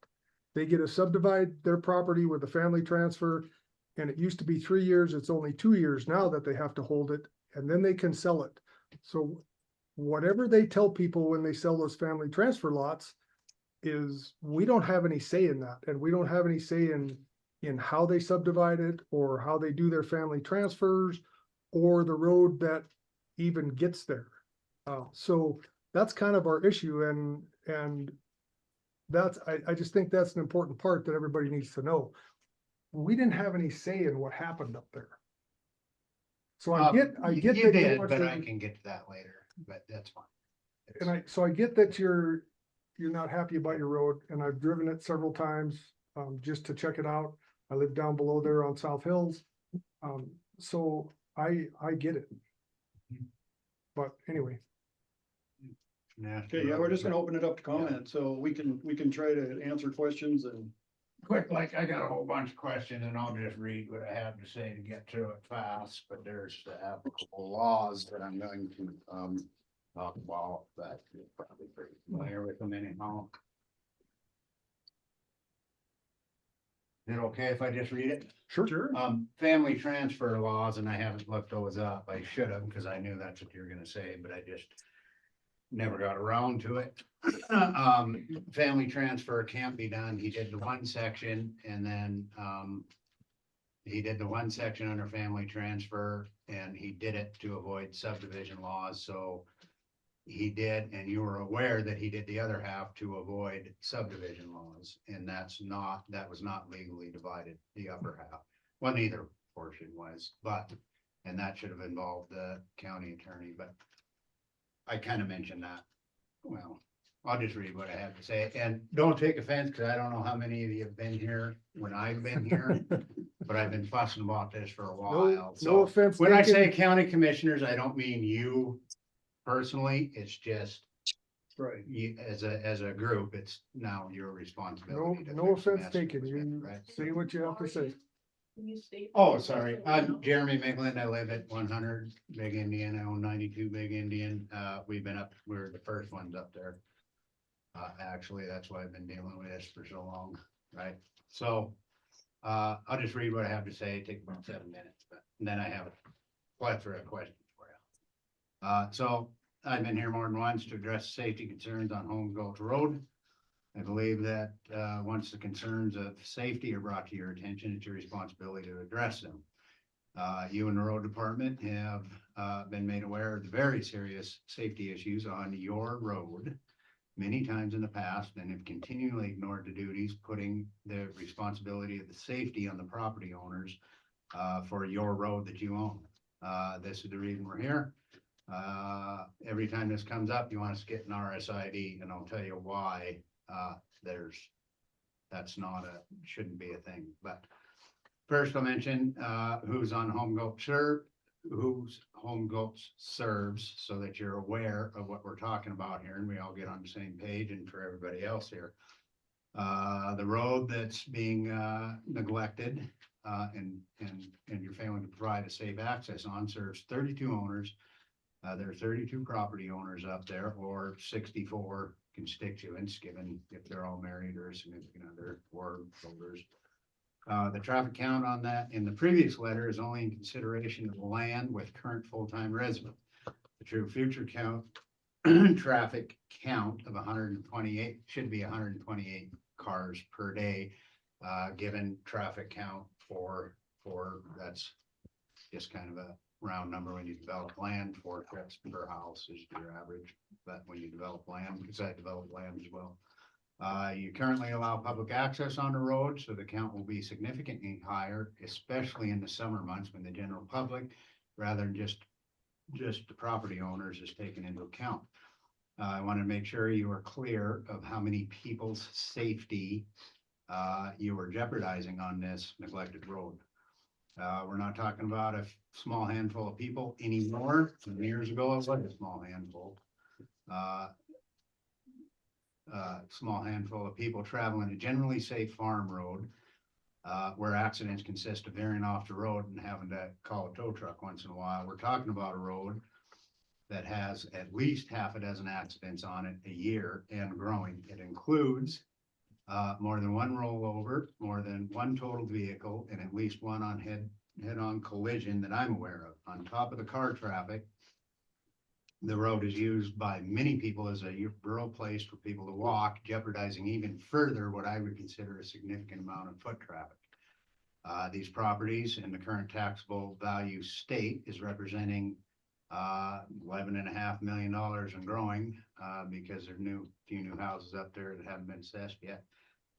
They get to subdivide their property with a family transfer, and it used to be 3 years, it's only 2 years now that they have to hold it, and then they can sell it. So whatever they tell people when they sell those family transfer lots is we don't have any say in that, and we don't have any say in how they subdivide it or how they do their family transfers or the road that even gets there. So that's kind of our issue, and that's, I just think that's an important part that everybody needs to know. We didn't have any say in what happened up there. So I get You that did, want but to- I can get to that later, but that's fine. And I get that you're not happy about your road, and I've driven it several times, just to check it out. I live down below there on South Hills. So I get it. But anyway, Okay, yeah, we're just gonna open it up to comment, so we can try to answer questions and. Quick, like I got a whole bunch of questions and I'll just read what I have to say to get through it fast, but there's the applicable laws that I'm going to, talk about that you're probably pretty familiar with them anyhow. Is it okay if I just read it? Sure. Family transfer laws, and I haven't looked those up. I should have, because I knew that's what you were gonna say, but I just never got around to it. Family transfer can't be done. He did the one section and then, he did the one section under family transfer and he did it to avoid subdivision laws, so he did, and you were aware that he did the other half to avoid subdivision laws, and that was not legally divided, the upper half. Well, neither portion was, and that should have involved the county attorney, but I kind of mentioned that. Well, I'll just read what I have to say, and don't take offense, because I don't know how many of you have been here when I've been here, but I've been fussing about this for a while. No So offense when I taken. say county commissioners, I don't mean you personally, it's just Right. you, as a group, it's now your responsibility. to No fix the offense mess that taken. was You made, right? say what you have to say. Can you state? Oh, sorry, I'm Jeremy Migland, I live at 100 Big Indian, I own 92 Big Indian, we're the first ones up there. Actually, that's why I've been dealing with this for so long, right? So, I'll just read what I have to say, take about 7 minutes, but then I have a plethora of questions for you. So I've been here more than once to address safety concerns on Holmes Gulch Road. I believe that, once the concerns of safety are brought to your attention, it's your responsibility to address them. You and the road department have, been made aware of the very serious safety issues on your road many times in the past and have continually ignored the duties, putting the responsibility of the safety on the property owners, for your road that you own. This is the reason we're here. Every time this comes up, you want us to get an RSID, and I'll tell you why. Shouldn't be a thing, but first I'll mention, who's on Home Gulch whose Home Gulch serves, so that you're aware of what we're talking about here, and we all get on the same page, and for everybody else here. The road that's being, neglected, and you're failing to provide a safe access on serves 32 owners. There are 32 property owners up there, or 64 constituents, given if they're all married or a significant other or voters. The traffic count on that in the previous letter is only in consideration of land with current full-time resident. The true future count, traffic count of 128, should be 128 cars per day, given traffic count for, that's just kind of a round number when you develop land. 4 trips per house is your average, but when you develop land, because I develop land as well. You currently allow public access on the road, so the count will be significantly higher, especially in the summer months when the general public, rather than just the property owners, is taken into account. I want to make sure you are clear of how many people's safety you are jeopardizing on this neglected road. We're not talking about a small handful of people anymore. Some years ago, it was a small handful. Small handful of people traveling a generally safe farm road, where accidents consist of veering off the road and having to call a tow truck once in a while. We're talking about a road that has at least half a dozen accidents on it a year and growing. It includes more than one rollover, more than one total vehicle, and at least one on head-on collision that I'm aware of. On top of the car traffic, the road is used by many people as a rural place for people to walk, jeopardizing even further what I would consider a significant amount of foot traffic. These properties in the current taxable value state is representing $11.5 million and growing, because there are few new houses up there that haven't been assessed yet.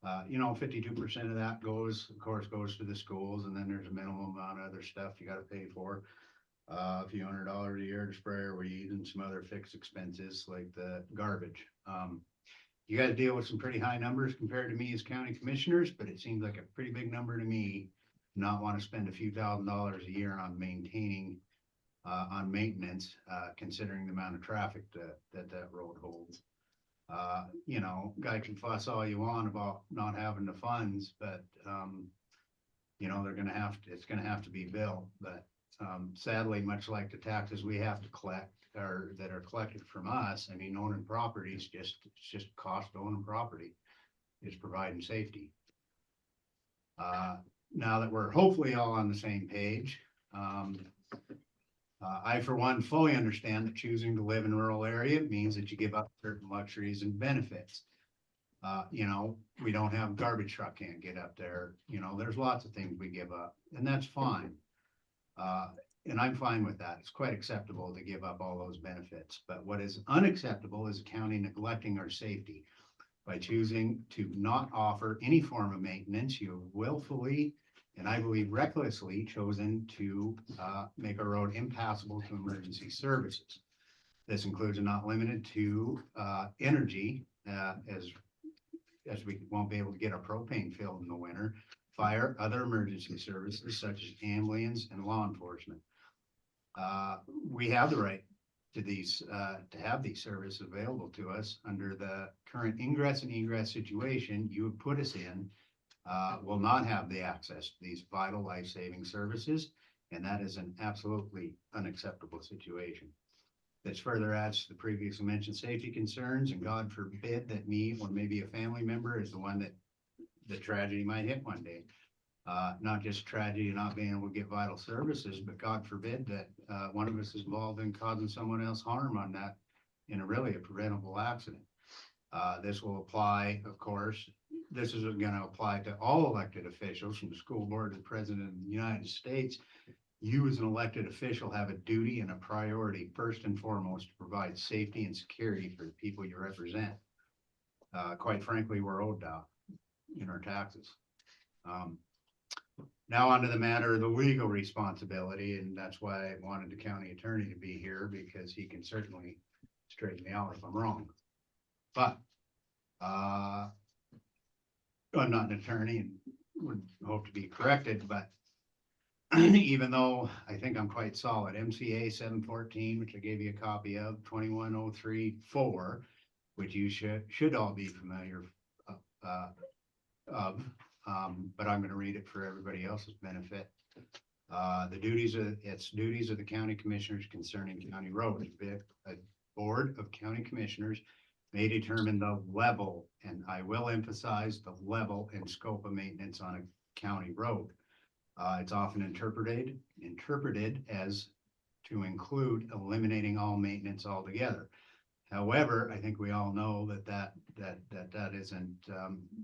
52% of that goes to the schools, and then there's a minimum amount of other stuff you gotta pay for. A few $100 a year to spray or weed, and some other fixed expenses like the garbage. You gotta deal with some pretty high numbers compared to me as county commissioners, but it seems like a pretty big number to me. Not want to spend a few $1,000s a year on maintaining on maintenance, considering the amount of traffic that road holds. You know, guy can fuss all you want about not having the funds, but, you know, it's gonna have to be built, but, sadly, much like the taxes we have to collect, or that are collected from us, I mean, owning properties, it's just cost of owning property. Is providing safety. Now that we're hopefully all on the same page, I, for one, fully understand that choosing to live in a rural area means that you give up certain luxuries and benefits. You know, we don't have garbage truck can't get up there. You know, there's lots of things we give up, and that's fine. And I'm fine with that. It's quite acceptable to give up all those benefits. But what is unacceptable is a county neglecting our safety. By choosing to not offer any form of maintenance, you have willfully, and I believe recklessly, chosen to make our road impassable to emergency services. This includes and not limited to energy, as we won't be able to get our propane filled in the winter, fire, other emergency services such as ambulance and law enforcement. We have the right to these, to have these services available to us under the current ingress and egress situation you have put us in. Will not have the access to these vital life-saving services, and that is an absolutely unacceptable situation. This further adds to the previously mentioned safety concerns, and God forbid that me or maybe a family member is the one that the tragedy might hit one day. Not just tragedy, not being able to get vital services, but God forbid that one of us is involved in causing someone else harm on that in a preventable accident. This will apply, of course, this is going to apply to all elected officials from the school board to the president of the United States. You as an elected official have a duty and a priority, first and foremost, to provide safety and security for the people you represent. Quite frankly, we're owed that in our taxes. Now onto the matter of the legal responsibility, and that's why I wanted the county attorney to be here, because he can certainly straighten me out if I'm wrong. But I'm not an attorney and would hope to be corrected, but even though I think I'm quite solid, MCA 714, which I gave you a copy of, 21034, which you should all be familiar of. But I'm going to read it for everybody else's benefit. The duties of the county commissioners concerning county roads. A board of county commissioners may determine the level, and I will emphasize the level and scope of maintenance on a county road. It's often interpreted as to include eliminating all maintenance altogether. However, I think we all know that isn't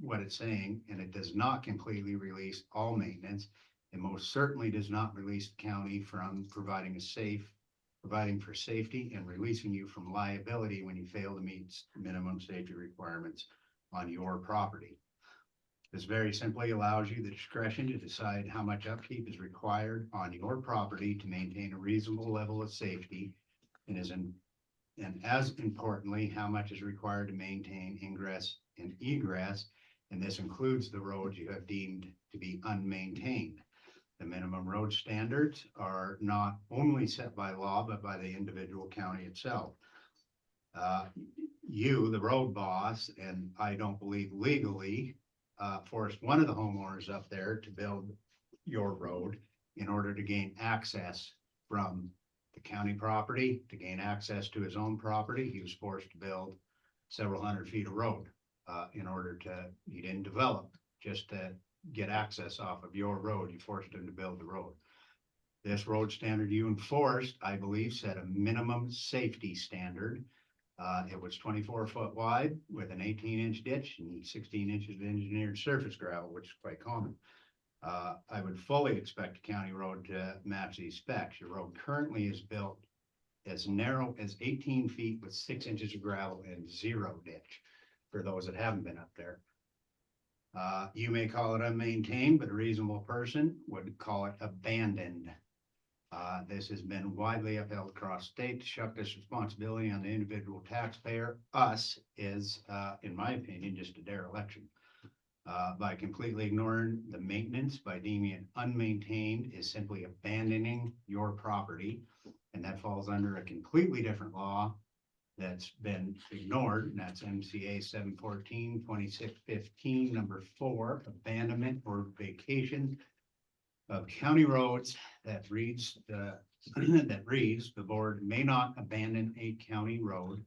what it's saying, and it does not completely release all maintenance. It most certainly does not release the county from providing for safety and releasing you from liability when you fail to meet minimum safety requirements on your property. This very simply allows you the discretion to decide how much upkeep is required on your property to maintain a reasonable level of safety, and as importantly, how much is required to maintain ingress and egress, and this includes the roads you have deemed to be unmaintained. The minimum road standards are not only set by law, but by the individual county itself. You, the road boss, and I don't believe legally, forced one of the homeowners up there to build your road in order to gain access from the county property. To gain access to his own property, he was forced to build several hundred feet of road he didn't develop just to get access off of your road. You forced him to build the road. This road standard you enforced, I believe, set a minimum safety standard. It was 24-foot wide with an 18-inch ditch and 16 inches of engineered surface gravel, which is quite common. I would fully expect a county road to match these specs. Your road currently is built as narrow as 18 feet with 6 inches of gravel and 0 ditch for those that haven't been up there. You may call it unmaintained, but a reasonable person would call it abandoned. This has been widely upheld across state. To shuck this responsibility on the individual taxpayer, us, is, in my opinion, just a dereliction. By completely ignoring the maintenance, by deeming it unmaintained, is simply abandoning your property And that falls under a completely different law that's been ignored, and that's MCA 714-2615, number 4, abandonment or vacation of county roads. That reads, the board may not abandon a county road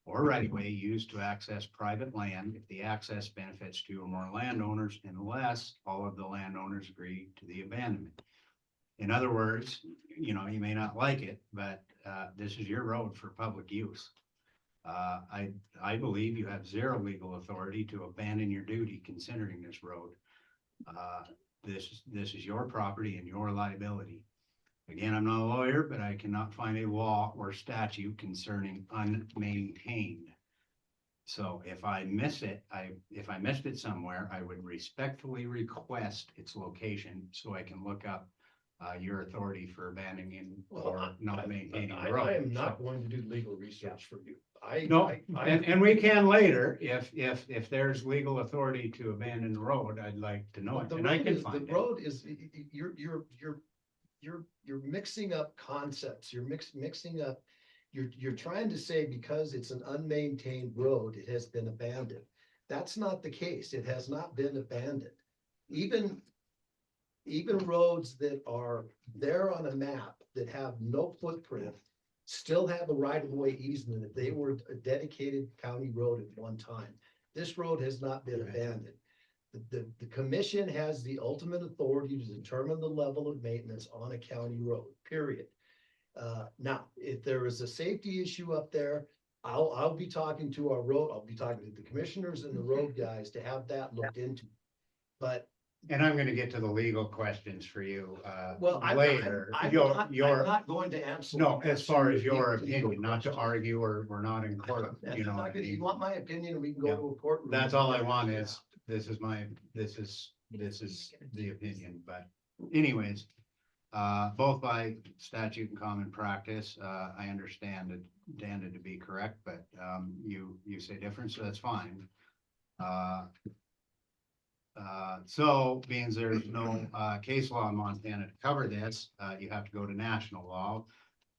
or right of way used to access private land if the access benefits two or more landowners unless all of the landowners agree to the abandonment. In other words, you know, you may not like it, but this is your road for public use. I believe you have zero legal authority to abandon your duty considering this road. This is your property and your liability. Again, I'm not a lawyer, but I cannot find a law or statute concerning unmaintained. So if I miss it, if I missed it somewhere, I would respectfully request its location so I can look up your authority for abandoning or not maintaining the road. I am not going to do legal research for you. No, and we can later, if there's legal authority to abandon the road, I'd like to know it, The and I road can is, the find it. road is, you're mixing up concepts, you're mixing up, you're trying to say because it's an unmaintained road, it has been abandoned. That's not the case, it has not been abandoned. Even roads that are there on a map that have no footprint still have a right-of-way easement if they were a dedicated county road at one time. This road has not been abandoned. The commission has the ultimate authority to determine the level of maintenance on a county road, period. Now, if there is a safety issue up there, I'll be talking to I'll be talking to the commissioners and the road guys to have that looked into. But And I'm gonna get to the legal questions for you, well, later. I'm Your, not going to answer. no, as far as your opinion, not to argue or we're not in court, you know. Not what I good. You mean? want my opinion, we can go Yeah. to a courtroom. That's all I want is, this is the opinion, but anyways. Both by statute and common practice, I understand it intended to be correct, but, you say different, so that's fine. So being there's no, case law in Montana to cover this, you have to go to national law.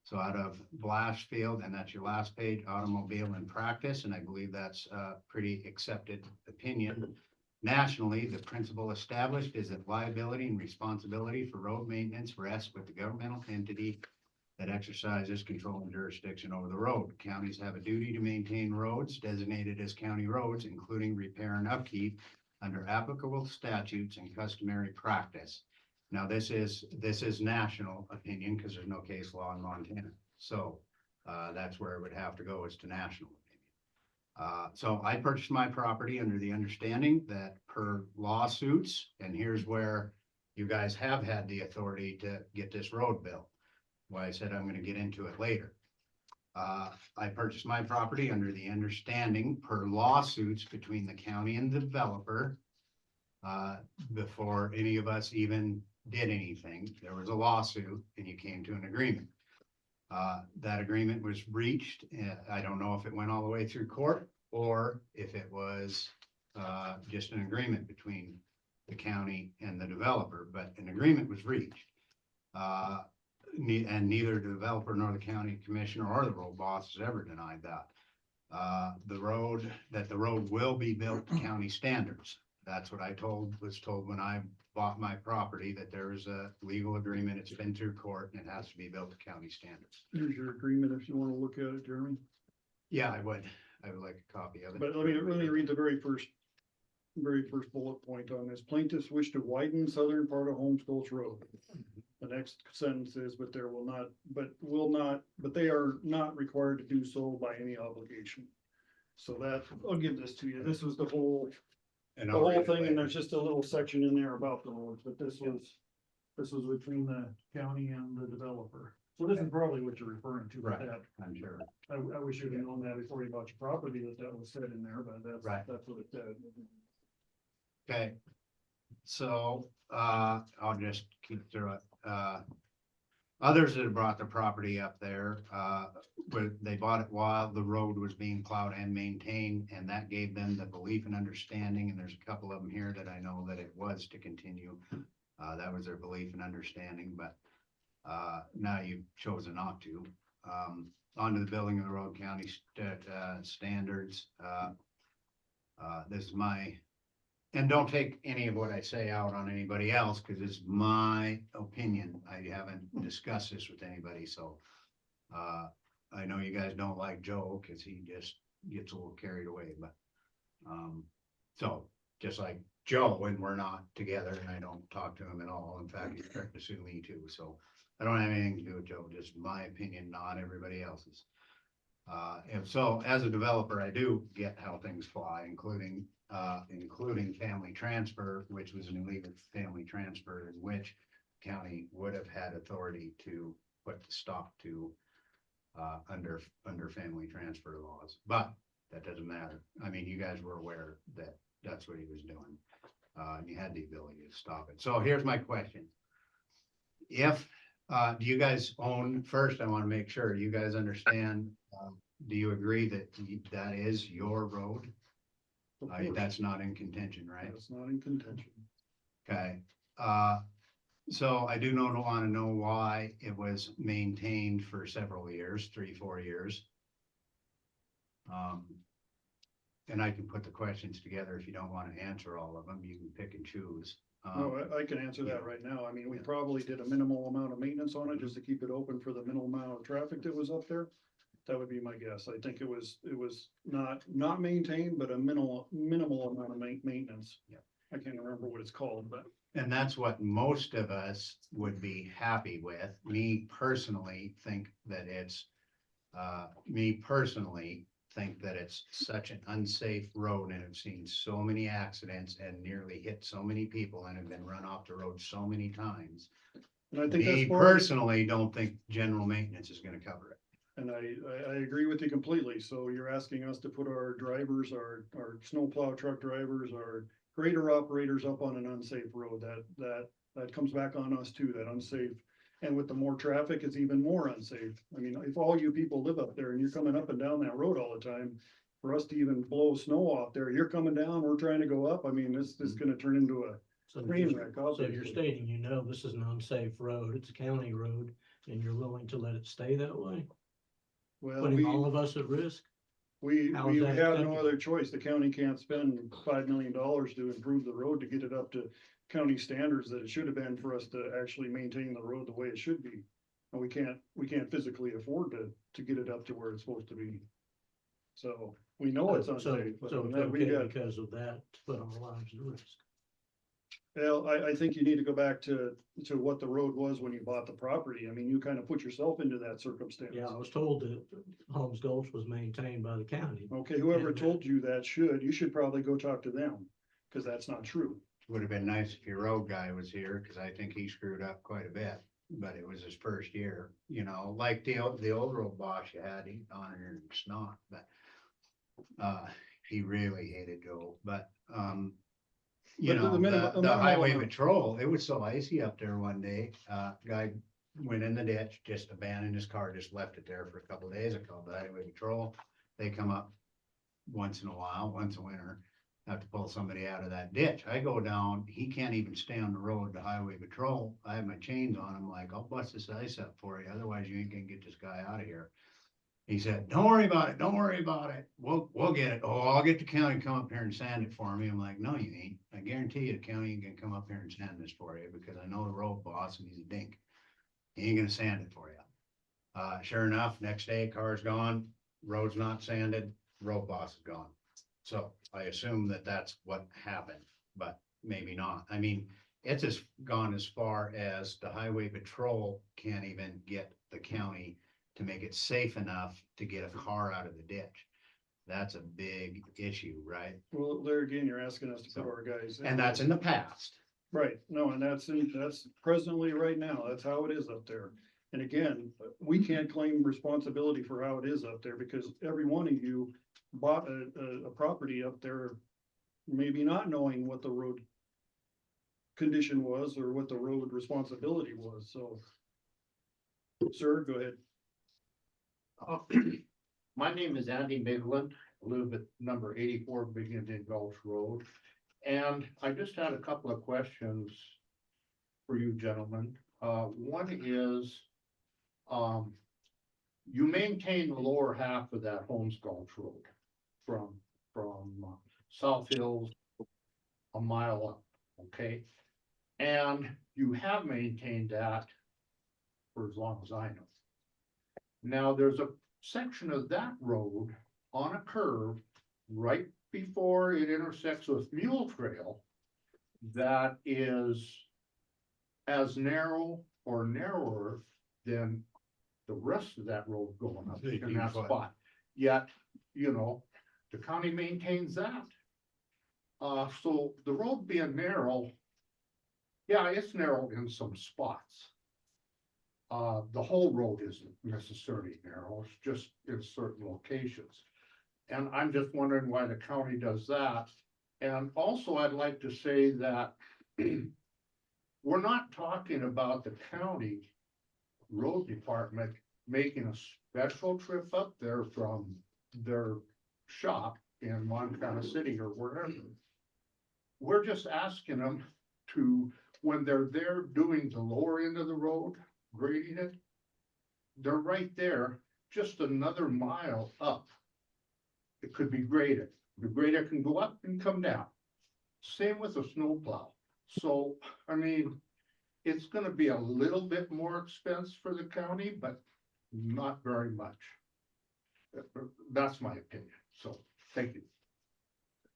So out of Blatchfield, and that's your last page, automobile in practice, and I believe that's a pretty accepted opinion. Nationally, the principle established is that liability and responsibility for road maintenance rests with the governmental entity that exercises control and jurisdiction over the road. Counties have a duty to maintain roads designated as county roads, including repair and upkeep under applicable statutes and customary practice. Now, this is national opinion because there's no case law in Montana. So that's where it would have to go, is to national opinion. So I purchased my property under the understanding that per lawsuits, and here's where you guys have had the authority to get this road built. Why I said I'm gonna get into it later. I purchased my property under the understanding per lawsuits between the county and the developer. Before any of us even did anything, there was a lawsuit and you came to an agreement. That agreement was reached. I don't know if it went all the way through court or if it was just an agreement between the county and the developer, but an agreement was reached. And neither the developer nor the county commissioner or the road boss has ever denied that. The road will be built to county standards. That's what I was told when I bought my property, that there is a legal agreement. It's been through court and it has to be built to county standards. Here's your agreement if you want to look at it, Jeremy. Yeah, I would like a copy of it. But let me read the very first bullet point on this. Plaintiffs wish to widen southern part of Holmes Gulch Road. The next sentence is, but they are not required to do so by any obligation. So that, I'll give this to you. This was the whole thing, and there's just a little section in there about the roads, but this was between the county and the developer. So this is probably what you're referring to. Right. That. I'm sure. I wish you'd have known that before you bought your property, that was said in there, but that's, Right. that's what it said. Okay. So, I'll just keep through it. Others that have brought the property up there, they bought it while the road was being plowed and maintained, and that gave them the belief and understanding, and there's a couple of them here that I know that it was to continue. That was their belief and understanding, but Now you've chosen not to. Onto the building of the road county standards. This is my, and don't take any of what I say out on anybody else, because it's my opinion. I haven't discussed this with anybody, so. I know you guys don't like Joe, because he just gets a little carried away, but. So, just like Joe, when we're not together, and I don't talk to him at all. In fact, he's trying to sue me too, so. I don't have anything to do with Joe, just my opinion, not everybody else's. And so as a developer, I do get how things fly, including family transfer, which was an illegal family transfer in which county would have had authority to put the stop to under family transfer laws, but that doesn't matter. I mean, you guys were aware that that's what he was doing. And you had the ability to stop it. So here's my question. If do you guys own, first, I want to make sure you guys understand, do you agree that that is your road? That's not in contention, right? That's not in contention. Okay, so I do want to know why it was maintained for several years, 3-4 years. And I can put the questions together if you don't want to answer all of them, you can pick and choose. No, I can answer that right now. I mean, we probably did a minimal amount of maintenance on it just to keep it open for the minimal amount of traffic that was up there. That would be my guess. I think it was not maintained, but a minimal amount of maintenance. Yeah. I can't remember what it's called, but. And that's what most of us would be happy with. Me personally think that it's such an unsafe road, and I've seen so many accidents and nearly hit so many people and have been run off the road so many times. And I think Me that's personally don't think general maintenance is gonna cover it. And I agree with you completely. So you're asking us to put our drivers, our snowplow truck drivers, our grader operators up on an unsafe road. That comes back on us too, that unsafe. And with the more traffic, it's even more unsafe. I mean, if all you people live up there and you're coming up and down that road all the time, for us to even blow snow off there, you're coming down, we're trying to go up. I mean, this is gonna turn into a So train you're, wreck. so you're obviously. stating, you know, this is an unsafe road, it's a county road, and you're willing to let it stay that way, Well, putting all of us at risk? we How is that have no acceptable? other choice. The county can't spend $5 million to improve the road to get it up to county standards that it should have been for us to actually maintain the road the way it should be. And we can't physically afford to get it up to where it's supposed to be. So we know it's So unsafe. but it's we okay got- because of that, to put our lives at risk. Well, I think you need to go back to what the road was when you bought the property. I mean, you kind of put yourself into that circumstance. Yeah, I was told that Holmes Gulch was maintained by the county. Okay, whoever And- told you that you should probably go talk to them, because that's not true. Would have been nice if your road guy was here, cause I think he screwed up quite a bit, but it was his first year, you know, like the old road boss you had, he on here and snot, but. He really hated Joe, but, you But know, the minimum the highway amount- patrol, it was so icy up there one day, guy went in the ditch, just abandoned his car, just left it there for a couple of days. I called the highway patrol, they come up once in a while, once a winter, have to pull somebody out of that ditch. I go down, he can't even stay on the road, the highway patrol, I have my chains on, I'm like, I'll bust this ice up for you, otherwise you ain't gonna get this guy out of here. He said, don't worry about it, don't worry about it, we'll get it, oh, I'll get the county to come up here and sand it for me. I'm like, no, you ain't, I guarantee you the county ain't gonna come up here and sand this for you, because I know the road boss and he's a dink. He ain't gonna sand it for you. Sure enough, next day, car's gone, road's not sanded, road boss is gone. So I assume that that's what happened, but maybe not. I mean, it's just gone as far as the highway patrol can't even get the county to make it safe enough to get a car out of the ditch. That's a big issue, right? Well, there again, you're asking us to put our guys. And that's in the past. Right, no, and that's presently right now, that's how it is up there. And again, we can't claim responsibility for how it is up there, because every one of you bought a property up there, maybe not knowing what the road condition was or what the road responsibility was, so. Sir, go ahead. My name is Andy Miglen, I live at number 84 Big Gulch Road. And I just had a couple of questions for you gentlemen. One is, you maintain the lower half of that Holmes Gulch Road from South Hills a mile up, okay? And you have maintained that for as long as I know. Now, there's a section of that road on a curve right before it intersects with Mule Trail that is as narrow or narrower than the rest of that road going up in 18 that foot. spot. Yet, you know, the county maintains that. So the road being narrow, yeah, it's narrow in some spots. The whole road isn't necessarily narrow, it's just in certain locations. And I'm just wondering why the county does that. And also, I'd like to say that we're not talking about the county road department making a special trip up there from their shop in Montana City or wherever. We're just asking them to, when they're there doing the lower end of the road, grading it, they're right there, just another mile up. It could be graded. The grader can go up and come down. Same with a snowplow. So, I mean, it's gonna be a little bit more expense for the county, but not very much. That's my opinion. So, thank you.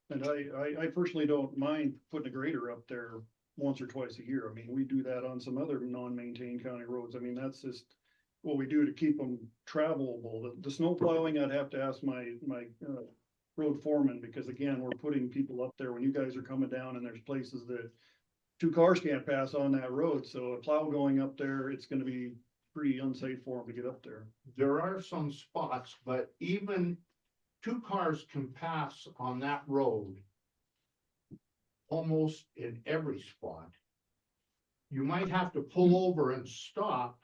And I personally don't mind putting a grader up there once or twice a year. I mean, we do that on some other non-maintained county roads. I mean, that's just what we do to keep them travelable. The snow plowing, I'd have to ask my road foreman, because again, we're putting people up there when you guys are coming down and there's places that two cars can't pass on that road. So a plow going up there, it's gonna be pretty unsafe for them to get up there. There are some spots, but even two cars can pass on that road almost in every spot. You might have to pull over and stop.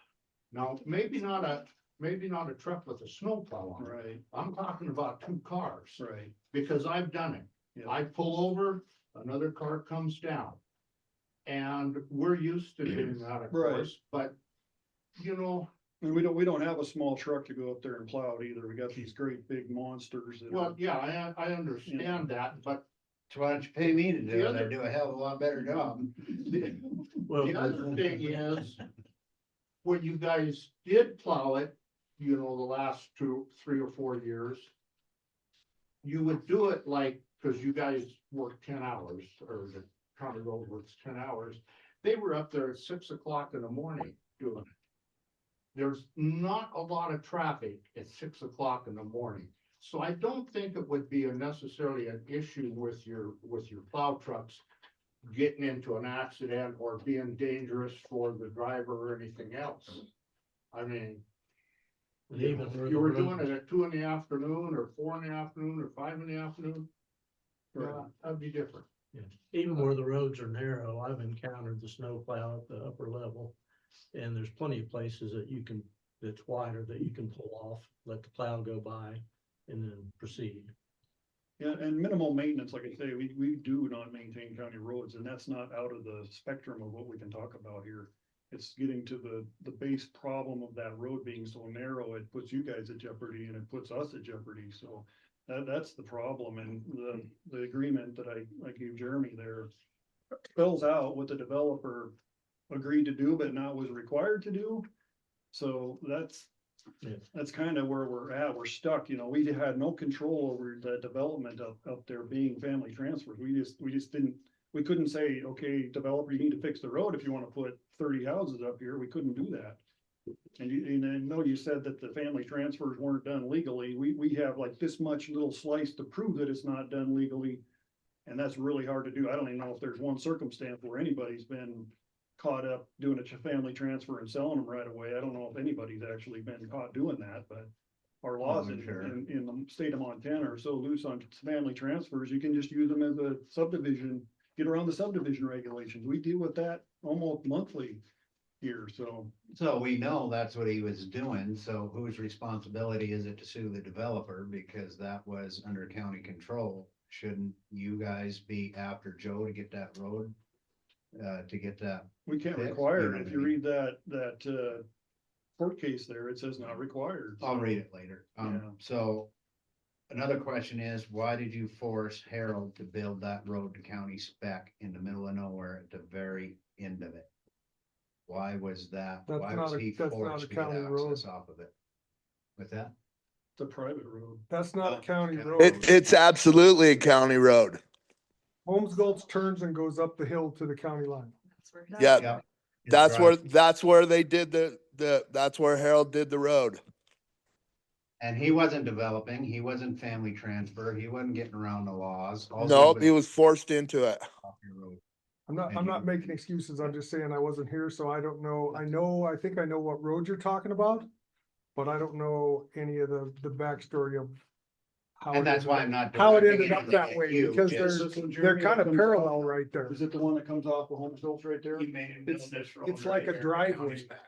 Now, maybe not a truck with a snowplow on it. Right, I'm talking about two cars, right. because I've done it. Yeah. I pull over, another car comes down. And we're used to doing that, of Right. course, but, you know, And we don't have a small truck to go up there and plow it either. We got these great big monsters that well, are, yeah, I understand that, but So why don't you pay me to do The it? other- I do a hell of a lot better job. Well, the other thing is, when you guys did plow it, you know, the last 2, 3 or 4 years, you would do it like, cause you guys work 10 hours, or the county road works 10 hours. They were up there at 6 o'clock in the morning doing it. There's not a lot of traffic at 6 o'clock in the morning. So I don't think it would be necessarily an issue with your plow trucks getting into an accident or being dangerous for the driver or anything else. I mean, and even where you the were doing roads- it at 2 in the afternoon or 4 in the afternoon or 5 in the afternoon, right. that'd be different. Yeah, even where the roads are narrow, I've encountered the snow plow at the upper level. And there's plenty of places that you can, that's wider, that you can pull off, let the plow go by and then proceed. Yeah, and minimal maintenance, like I say, we do not maintain county roads, and that's not out of the spectrum of what we can talk about here. It's getting to the base problem of that road being so narrow, it puts you guys at jeopardy and it puts us at jeopardy, so that's the problem, and the agreement that I gave Jeremy there spells out what the developer agreed to do, but not was required to do. So that's kind of where we're at. We're stuck, you know, we had no control over the development up there being family transfers. We just didn't, we couldn't say, okay, developer, you need to fix the road if you want to put 30 houses up here. We couldn't do that. And I know you said that the family transfers weren't done legally. We have like this much little slice to prove that it's not done legally. And that's really hard to do. I don't even know if there's one circumstance where anybody's been caught up doing a family transfer and selling them right away. I don't know if anybody's actually been caught doing that, but our laws I'm sure. in the state of Montana are so loose on family transfers, you can just use them as a subdivision, get around the subdivision regulations. We deal with that almost monthly here, so. So we know that's what he was doing, so whose responsibility is it to sue the developer, because that was under county control? Shouldn't you guys be after Joe to get that road to get that. We can't Fixed, require you it. know If what you I read that court case there, it says not required. I'll so, read it later. Yeah. So another question is, why did you force Harold to build that road to county spec in the middle of nowhere at the very end of it? Why was that? That's Why not was a- he that's not forced a to get county road. access off of it? With that? It's a private road. That's not a Oh, county county road. road. It's absolutely a county road. Holmes Gulch turns and goes up the hill to the county line. Yeah, Yeah. that's where they did that's where Harold did the road. And he wasn't developing, he wasn't family transfer, he wasn't getting around the laws. All Nope, he was forced into it. off your road. I'm not making excuses. I'm just saying I wasn't here, so I don't know. I think I know what road you're talking about. But I don't know any of the backstory of how. And it that's ended why up- I'm not. How it directing ended up anything that at way, you, because just- they're kind of parallel right there. Is it the one that comes off of Holmes Gulch right there? You made him build It's, this road it's right like a here to driveway. county spec.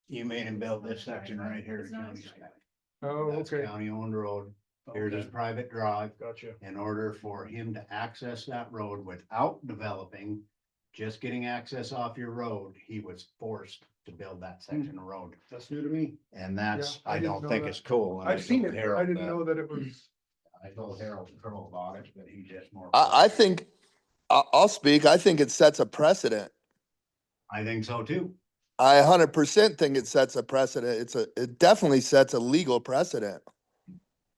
You made him build this section right here to county spec. Oh, That's okay. county owned road. Here's his Okay, private drive. Gotcha. In order for him to access that road without developing, just getting access off your road, he was forced to build that section of road. That's new to me. And that's, Yeah, I I didn't don't know think that. it's cool. and I I've seen told it. I Harold didn't that. know that it was. I told Harold Crow about it, but he's just more. I think, I'll speak, I think it sets a precedent. I think so too. I 100% think it sets a precedent. It definitely sets a legal precedent.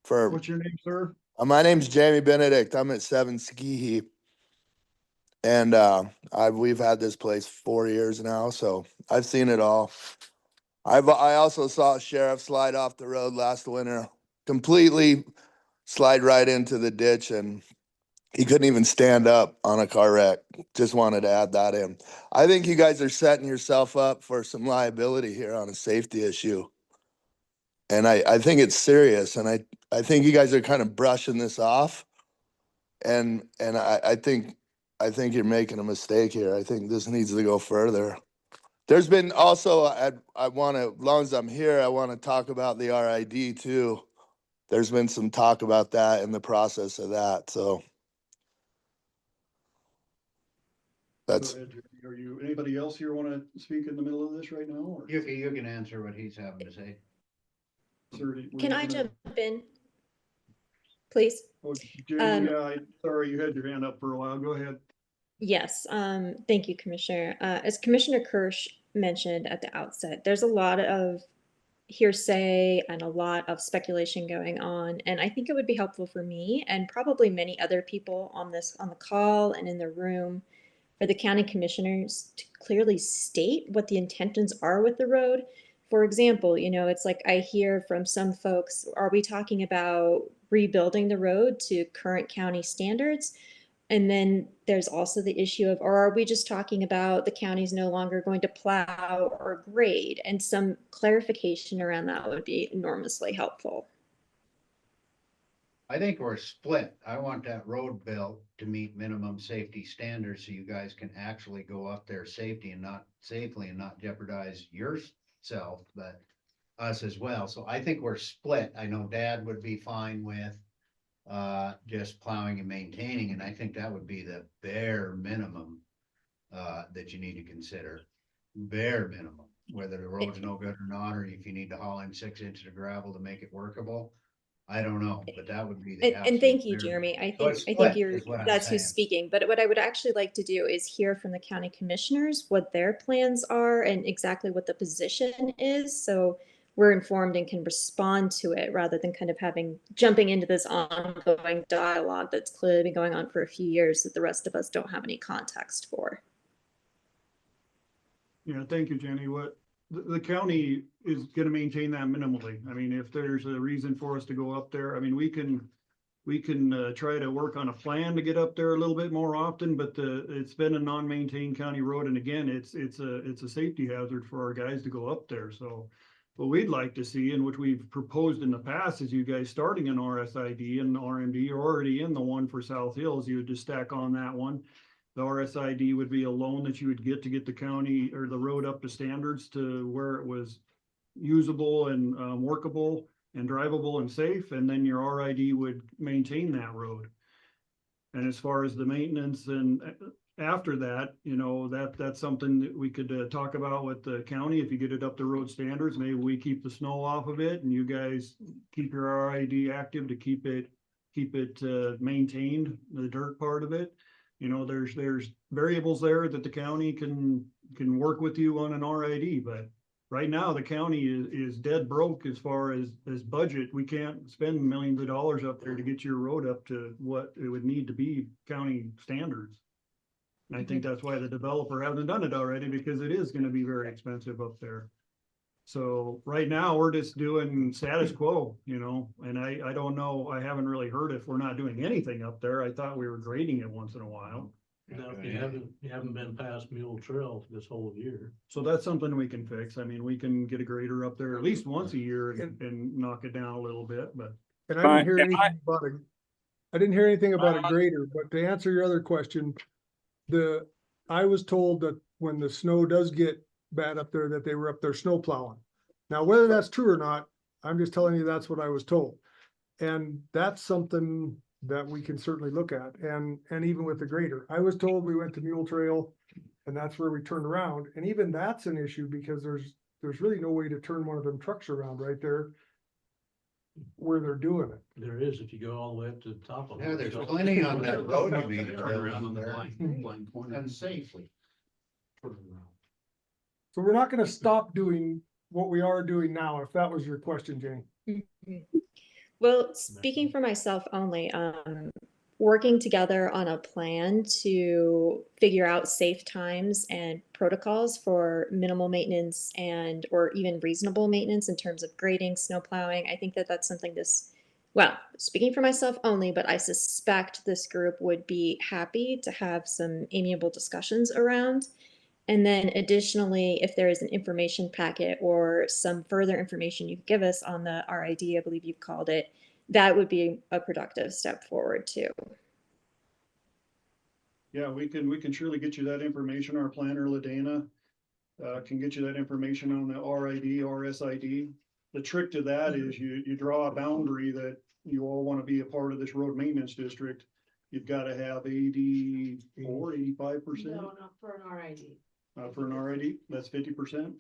For, What's your name, sir? my name's Jamie Benedict. I'm at 7 Ski Heap. And, we've had this place 4 years now, so I've seen it all. I also saw a sheriff slide off the road last winter, completely slide right into the ditch, and he couldn't even stand up on a car wreck. Just wanted to add that in. I think you guys are setting yourself up for some liability here on a safety issue. And I think it's serious, and I think you guys are kind of brushing this off. And I think you're making a mistake here. I think this needs to go further. There's been also, I want to, as long as I'm here, I want to talk about the RID too. There's been some talk about that in the process of that, so. That's, Go ahead, Jeremy. Are you, anybody else here want to speak in the middle of this right now? Or You can answer what he's having to say. sir, were Can you I gonna- jump in? Please? Oh, Jamie, Um, yeah, sorry, you had your hand up for a while. Go ahead. Yes, thank you, Commissioner. As Commissioner Kirsch mentioned at the outset, there's a lot of hearsay and a lot of speculation going on, and I think it would be helpful for me and probably many other people on the call and in the room for the county commissioners to clearly state what the intentions are with the road. For example, it's like I hear from some folks, are we talking about rebuilding the road to current county standards? And then there's also the issue of, or are we just talking about the county's no longer going to plow or grade? And some clarification around that would be enormously helpful. I think we're split. I want that road built to meet minimum safety standards so you guys can actually go up there safely and not jeopardize yourself, but us as well. So I think we're split. I know Dad would be fine with just plowing and maintaining, and I think that would be the bare minimum that you need to consider. Bare minimum, whether the road's no good or not, or if you need to haul in 6 inches of gravel to make it workable. I don't know, but that would be the. And thank you, absolute bare Jeremy. minimum. I So think it's I think split you're is what I'm that's who's saying. speaking. But what I would actually like to do is hear from the county commissioners what their plans are and exactly what the position is. So we're informed and can respond to it rather than kind of jumping into this ongoing dialogue that's clearly been going on for a few years that the rest of us don't have any context for. Yeah, thank you, Jenny. What, the county is gonna maintain that minimally. I mean, if there's a reason for us to go up there, I mean, we can try to work on a plan to get up there a little bit more often, but it's been a non-maintained county road, and again, it's a safety hazard for our guys to go up there, so. What we'd like to see, and which we've proposed in the past, is you guys starting an RSID and RMD. You're already in the one for South Hills. You would just stack on that one. The RSID would be a loan that you would get to get the county or the road up to standards to where it was usable and workable and drivable and safe. And then your RID would maintain that road. And as far as the maintenance and after that, you know, that's something that we could talk about with the county. If you get it up to road standards, maybe we keep the snow off of it and you guys keep your RID active to keep it maintained, the dirt part of it. You know, there's variables there that the county can work with you on an RID, but right now the county is dead broke as far as budget. We can't spend millions of dollars up there to get your road up to what it would need to be county standards. And I think that's why the developer hasn't done it already, because it is gonna be very expensive up there. So right now, we're just doing status quo, you know, and I don't know, I haven't really heard if we're not doing anything up there. I thought we were grading it once in a while. No, you haven't been past Mule Trail this whole year. So that's something we can fix. I mean, we can get a grader up there at least once a year and knock it down a little bit, but. And I didn't hear anything about it. I didn't hear anything about a grader, but to answer your other question, I was told that when the snow does get bad up there, that they were up there snow plowing. Now, whether that's true or not, I'm just telling you that's what I was told. And that's something that we can certainly look at, and even with the grader. I was told we went to Mule Trail and that's where we turned around, and even that's an issue because there's really no way to turn one of them trucks around right there where they're doing it. There is, if you go all the way up to the top of it. Yeah, there's plenty on that road. I mean, Turn around on the there. blind corner. And safely. So we're not gonna stop doing what we are doing now, if that was your question, Jane. Well, speaking for myself only, working together on a plan to figure out safe times and protocols for minimal maintenance and or even reasonable maintenance in terms of grading, snow plowing. I think that that's something well, speaking for myself only, but I suspect this group would be happy to have some amiable discussions around. And then additionally, if there is an information packet or some further information you give us on the RID, I believe you've called it, that would be a productive step forward too. Yeah, we can surely get you that information. Our planner, Ladana, can get you that information on the RID, RSID. The trick to that is you draw a boundary that you all want to be a part of this road maintenance district. You've got to have 85%. No, not for an RID. For an RID, that's 50%.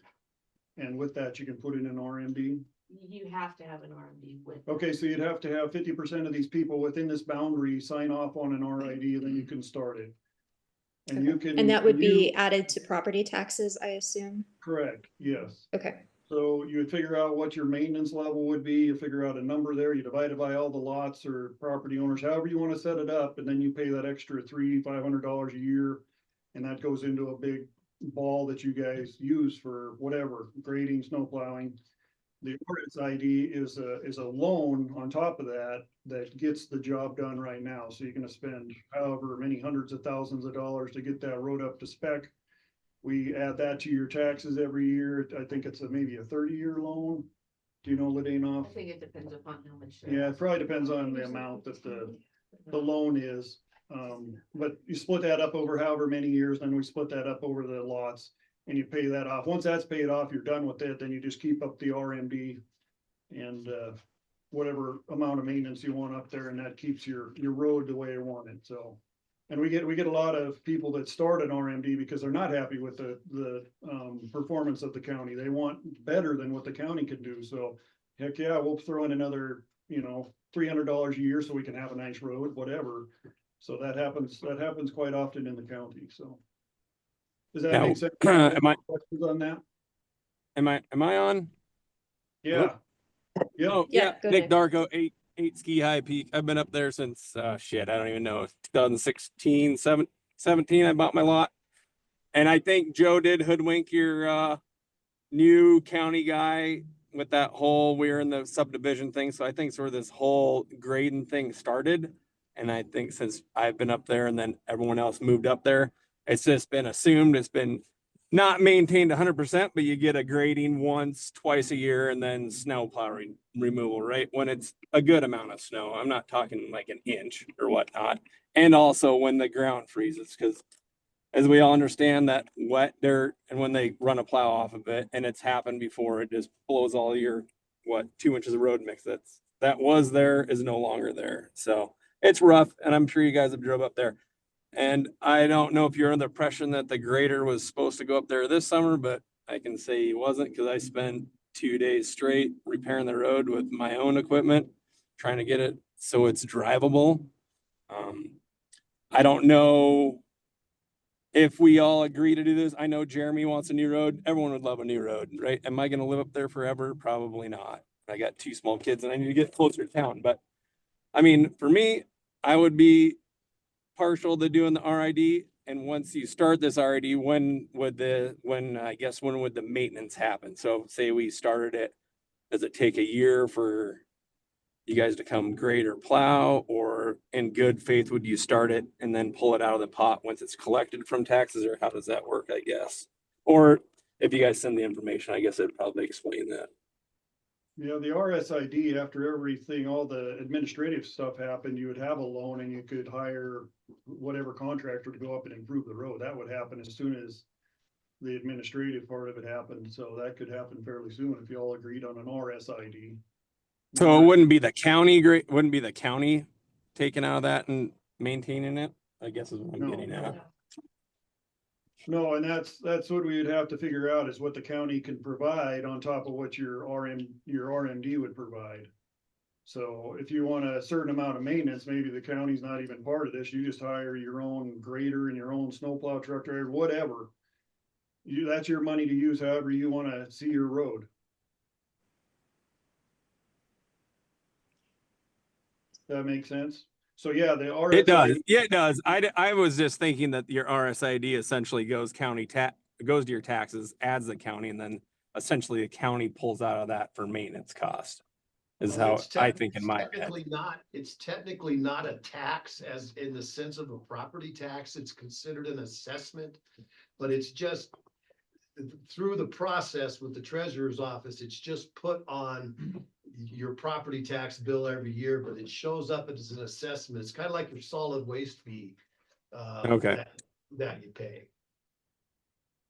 And with that, you can put in an RMD. You have to have an RMD with. Okay, so you'd have to have 50% of these people within this boundary sign off on an RID, and then you can start it. And you can. And that would be added to property taxes, I assume? Correct, yes. Okay. So you would figure out what your maintenance level would be, you figure out a number there, you divide it by all the lots or property owners, however you want to set it up, and then you pay that extra $500 a year. And that goes into a big ball that you guys use for whatever, grading, snow plowing. The RSID is a loan on top of that gets the job done right now. So you're gonna spend however many hundreds of thousands of dollars to get that road up to spec. We add that to your taxes every year. I think it's maybe a 30-year loan. Do you know, I Ladanoff? think it depends upon how much. Yeah, it probably depends on the amount that the loan is. But you split that up over however many years, then we split that up over the lots and you pay that off. Once that's paid off, you're done with it, then you just keep up the RMD and, whatever amount of maintenance you want up there, and that keeps your road the way you want it, so. And we get a lot of people that start an RMD because they're not happy with the performance of the county. They want better than what the county can do, so heck yeah, we'll throw in another, $300 a year so we can have a nice road, whatever. So that happens quite often in the county, so. Does that make sense? Questions on that? Am I on? Yeah. Yep. Oh, Yeah, yeah, go Nick ahead. Darko, 8 Ski High Peak. I've been up there since, I don't even know, 2016, 17, I bought my lot. And I think Joe did hoodwink your, new county guy with that whole, we're in the subdivision thing. So I think it's where this whole grading thing started. And I think since I've been up there and then everyone else moved up there, it's just been assumed, it's been not maintained 100%, but you get a grading once, twice a year, and then snow plow removal, right? When it's a good amount of snow. I'm not talking like an inch or whatnot. And also when the ground freezes, because as we all understand, that wet dirt, and when they run a plow off of it, and it's happened before, it just blows all your 2 inches of road mix that was there is no longer there. So it's rough, and I'm sure you guys have drove up there. And I don't know if you're under the impression that the grader was supposed to go up there this summer, but I can say he wasn't because I spent 2 days straight repairing the road with my own equipment, trying to get it so it's drivable. I don't know if we all agree to do this. I know Jeremy wants a new road. Everyone would love a new road, right? Am I going to live up there forever? Probably not. I got 2 small kids and I need to get closer to town. But I mean, for me, I would be partial to doing the RID. And once you start this RID, when would the maintenance happen? So say we started it, does it take a year for you guys to come grade or plow, or in good faith, would you start it and then pull it out of the pot once it's collected from taxes, or how does that work, I guess? Or if you guys send the information, I guess it'd probably explain that. Yeah, the RSID, after everything, all the administrative stuff happened, you would have a loan and you could hire whatever contractor to go up and improve the road. That would happen as soon as the administrative part of it happened. So that could happen fairly soon if you all agreed on an RSID. So it wouldn't be the county wouldn't be the county taking out of that and maintaining it, I guess is what I'm getting at. No, and that's what we would have to figure out is what the county can provide on top of what your RMD would provide. So if you want a certain amount of maintenance, maybe the county's not even part of this. You just hire your own grader and your own snowplow truck driver, whatever. That's your money to use however you want to see your road. That makes sense? So yeah, the RSID. It does. Yeah, it does. I was just thinking that your RSID essentially goes goes to your taxes, adds the county, and then essentially the county pulls out of that for maintenance cost. Is Well, how it's I think in my head. It's technically not a tax as in the sense of a property tax. It's considered an assessment. But it's just through the process with the treasurer's office, it's just put on your property tax bill every year, but it shows up as an assessment. It's kind of like your solid waste fee. Okay. That you pay.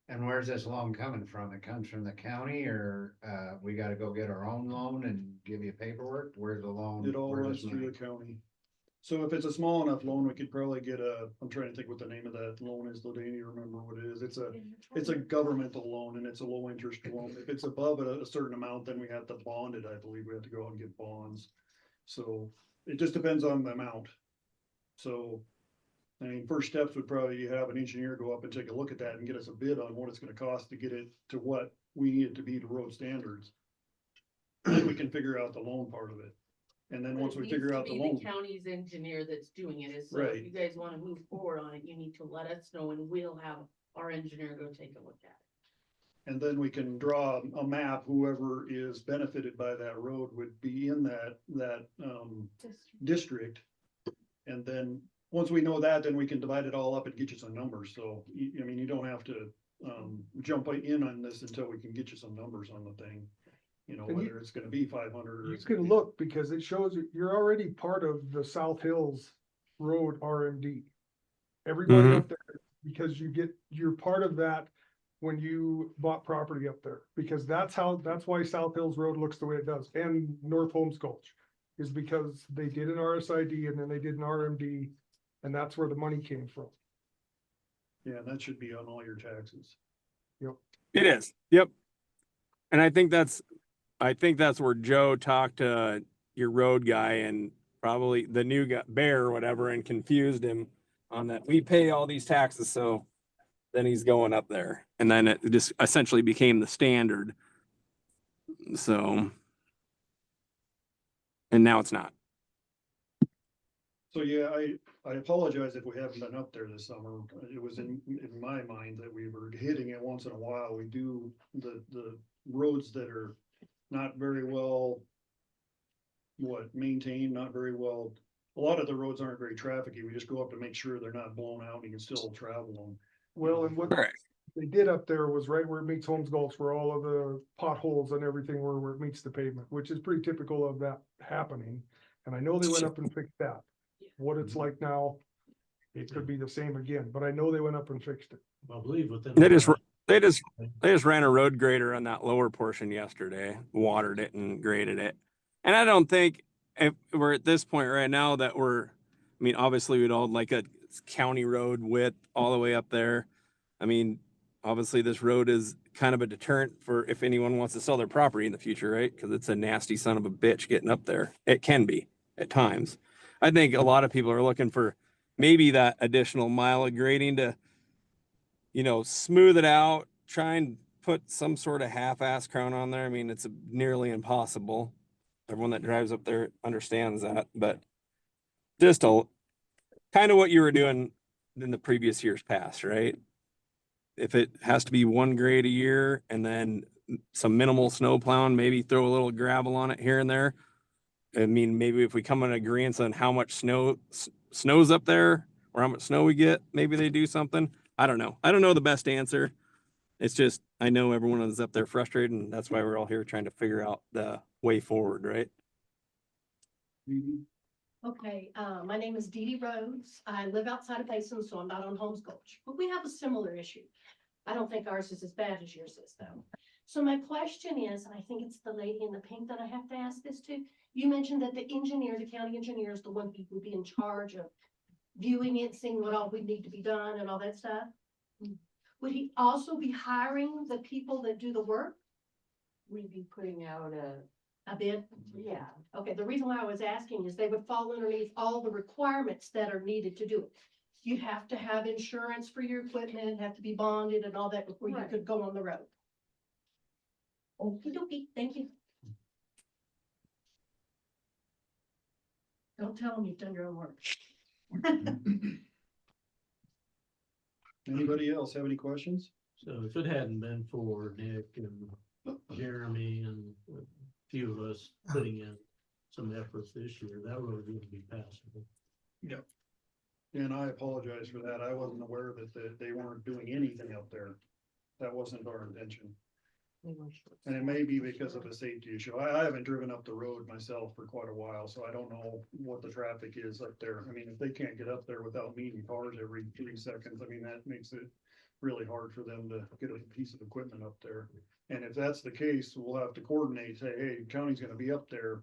And where's this loan coming from? It comes from the county, or we gotta go get our own loan and give you paperwork? Where's the loan? It all Where's runs this through money? the county. So if it's a small enough loan, we could probably get I'm trying to think what the name of that loan is, Lodani, remember what it is? It's a governmental loan and it's a low interest loan. If it's above a certain amount, then we have to bond it. I believe we have to go out and get bonds. So it just depends on the amount. So, I mean, first steps would probably have an engineer go up and take a look at that and get us a bid on what it's gonna cost to get it to what we need it to be to road standards. Then we can figure out the loan part of it. And then once we figure out the loan. County's engineer that's doing it is, so Right. if you guys wanna move forward on it, you need to let us know and we'll have our engineer go take a look at it. And then we can draw a map, whoever is benefited by that road would be in that district. And then, once we know that, then we can divide it all up and get you some numbers, so, I mean, you don't have to, jump in on this until we can get you some numbers on the thing. You know, And whether it's gonna be 500 or. You it's gonna can be- look because it shows you're already part of the South Hills Road RMD. Everybody up there, because you're part of that when you bought property up there, because that's why South Hills Road looks the way it does, and North Holmes Gulch. Is because they did an RSID and then they did an RMD, and that's where the money came from. Yeah, that should be on all your taxes. It is. Yep. And I think that's where Joe talked to your road guy and probably the new guy, Bear or whatever, and confused him on that. We pay all these taxes, so then he's going up there. And then it just essentially became the standard. So, and now it's not. So, yeah, I apologize if we haven't been up there this summer. It was in my mind that we were hitting it once in a while. We do the roads that are not very well maintained, not very well. A lot of the roads aren't very trafficy. We just go up to make sure they're not blown out and you can still travel them. Well, and what they did up there was right where it meets Holmes Gulch, where all of the potholes and everything where it meets the pavement, which is pretty typical of that happening. And I know they went up and fixed that. What it's like now, it could be the same again, but I know they went up and fixed it. I believe within. They just ran a road grader on that lower portion yesterday, watered it and graded it. And I don't think if we're at this point right now that I mean, obviously we'd all like it's county road width all the way up there. I mean, obviously this road is kind of a deterrent for if anyone wants to sell their property in the future, right? Because it's a nasty son of a bitch getting up there. It can be at times. I think a lot of people are looking for maybe that additional mile of grading to, you know, smooth it out, try and put some sort of half-ass crown on there. I mean, it's nearly impossible. Everyone that drives up there understands that, but just a kind of what you were doing in the previous years past, right? If it has to be one grade a year and then some minimal snow plowing, maybe throw a little gravel on it here and there. I mean, maybe if we come in agreement on how much snows up there or how much snow we get, maybe they do something. I don't know. I don't know the best answer. It's just, I know everyone is up there frustrated, and that's why we're all here trying to figure out the way forward, right? Okay, my name is Dee Dee Rhodes. I live outside of Basin, so I'm not on Holmes Gulch, but we have a similar issue. I don't think ours is as bad as yours is though. So my question is, and I think it's the lady in the pink that I have to ask this to, you mentioned that the engineer, the county engineer is the one who would be in charge of viewing it, seeing what all would need to be done and all that stuff. Would he also be hiring the people that do the work? We'd be putting out A bid? yeah, Okay, the reason why I was asking is they would fall underneath all the requirements that are needed to do it. You have to have insurance for your equipment, have to be bonded and all that before you Right. could go on the road. Okey dokey, thank you. Don't tell them you've done your own work. Anybody else have any questions? So if it hadn't been for Nick and Jeremy and a few of us putting in some efforts this year, that road wouldn't be passable. Yep. And I apologize for that. I wasn't aware that they weren't doing anything up there. That wasn't our intention. And it may be because of a safety issue. I haven't driven up the road myself for quite a while, so I don't know what the traffic is up there. I mean, if they can't get up there without meeting cars every 3 seconds, I mean, that makes it really hard for them to get a piece of equipment up there. And if that's the case, we'll have to coordinate, say, hey, county's gonna be up there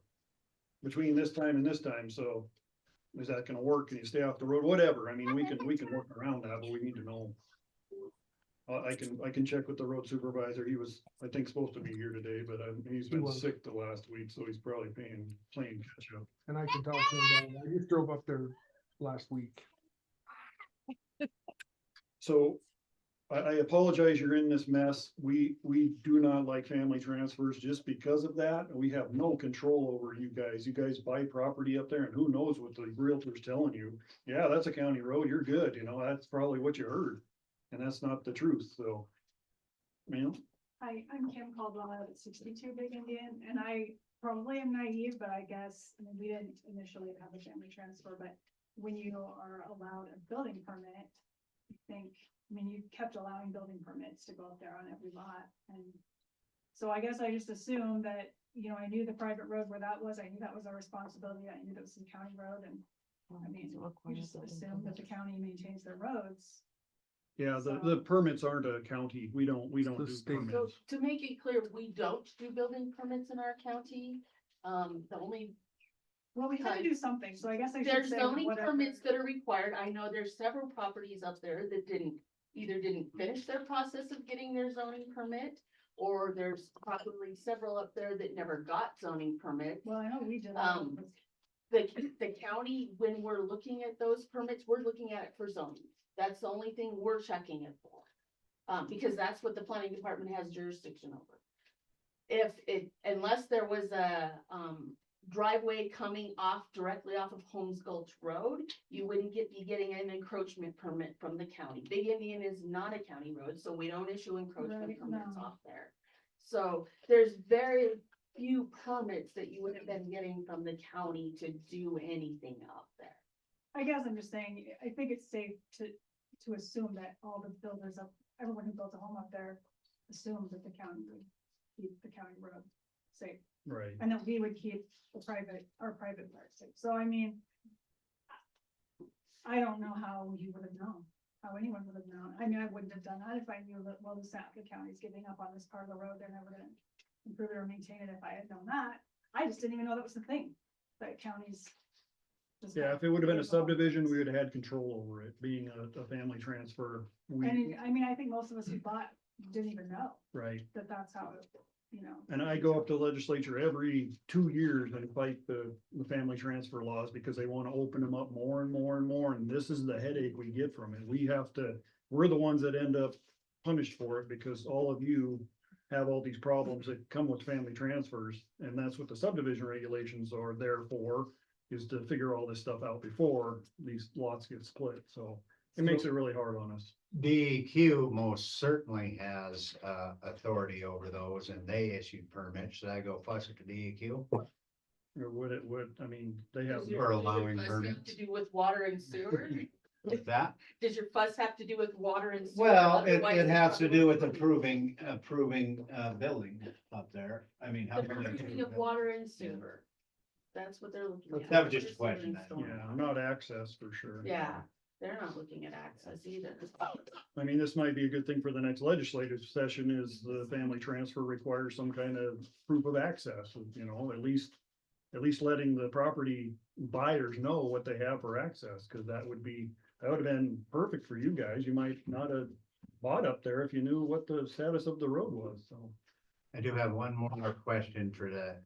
between this time and this time, so is that gonna work? Can you stay off the road? Whatever. I mean, we can work around that, but we need to know. I can check with the road supervisor. He was, I think, supposed to be here today, but he's been sick the last week, so he's probably playing catch up. And I can talk to him about it. I just drove up there last week. So I apologize you're in this mess. We do not like family transfers just because of that. We have no control over you guys. You guys buy property up there and who knows what the realtor's telling you. Yeah, that's a county road. You're good. You know, that's probably what you heard. And that's not the truth, so. Ma'am? Hi, I'm Kim Caldwell out at 62 Big Indian, and I probably am naive, but I guess, I mean, we didn't initially have a family transfer, but when you are allowed a building permit, I mean, you kept allowing building permits to go up there on every lot, and so I guess I just assumed that, you know, I knew the private road where that was, I knew that was our responsibility, I knew that was a county road, and I mean, we just assume that the county maintains their roads. Yeah, the permits aren't a county. We don't do so permits. to make it clear, we don't do building permits in our county. The only, Well, we had to do something, so I guess I should there's say zoning whatever. permits that are required. I know there's several properties up there that either didn't finish their process of getting their zoning permit, or there's probably several up there that never got zoning permits. Well, I know we did. The county, when we're looking at those permits, we're looking at it for zoning. That's the only thing we're checking it for. Because that's what the planning department has jurisdiction over. Unless there was a, driveway coming directly off of Holmes Gulch Road, you wouldn't be getting an encroachment permit from the county. Big Indian is not a county road, so we don't issue encroachment permits off there. So there's very few permits that you would have been getting from the county to do anything up there. I guess I'm just saying, I think it's safe to assume that all the builders everyone who built a home up there assumed that the county would keep the county road safe. Right. And that we would keep our private part safe. So I mean, I don't know how you would have known, how anyone would have known. I mean, I wouldn't have done that if I knew that, well, the county's giving up on this part of the road. They're never gonna improve it or maintain it. If I had known that, I just didn't even know that was the thing, that counties Yeah, if it would have been a subdivision, we would have had control over it, being a family transfer. We, I mean, I think most of us who bought didn't even know right. that that's how, you know. And I go up to the legislature every 2 years and fight the family transfer laws because they want to open them up more and more and more. And this is the headache we get from it. We're the ones that end up punished for it because all of you have all these problems that come with family transfers. And that's what the subdivision regulations are there for, is to figure all this stuff out before these lots get split. So it makes it really hard on us. DEQ most certainly has authority over those and they issued permits. Should I go fuss at the DEQ? Or would, I mean, they have. Does your- For does your allowing fuss have permits. To do with water and sewer? With that? Does your fuss have to do with water and sewer? Well, Otherwise it it's has to not- do with approving building up there. I mean, how The can they purview approve of it? water and sewer. That's what they're looking at. That was just a Water, question. sewer, and Yeah, stormwater. not access for sure. Yeah, they're not looking at access either. I mean, this might be a good thing for the next legislative session is the family transfer requires some kind of proof of access, you know, at least letting the property buyers know what they have for access, because that would have been perfect for you guys. You might not have bought up there if you knew what the status of the road was, so. I do have one more question for the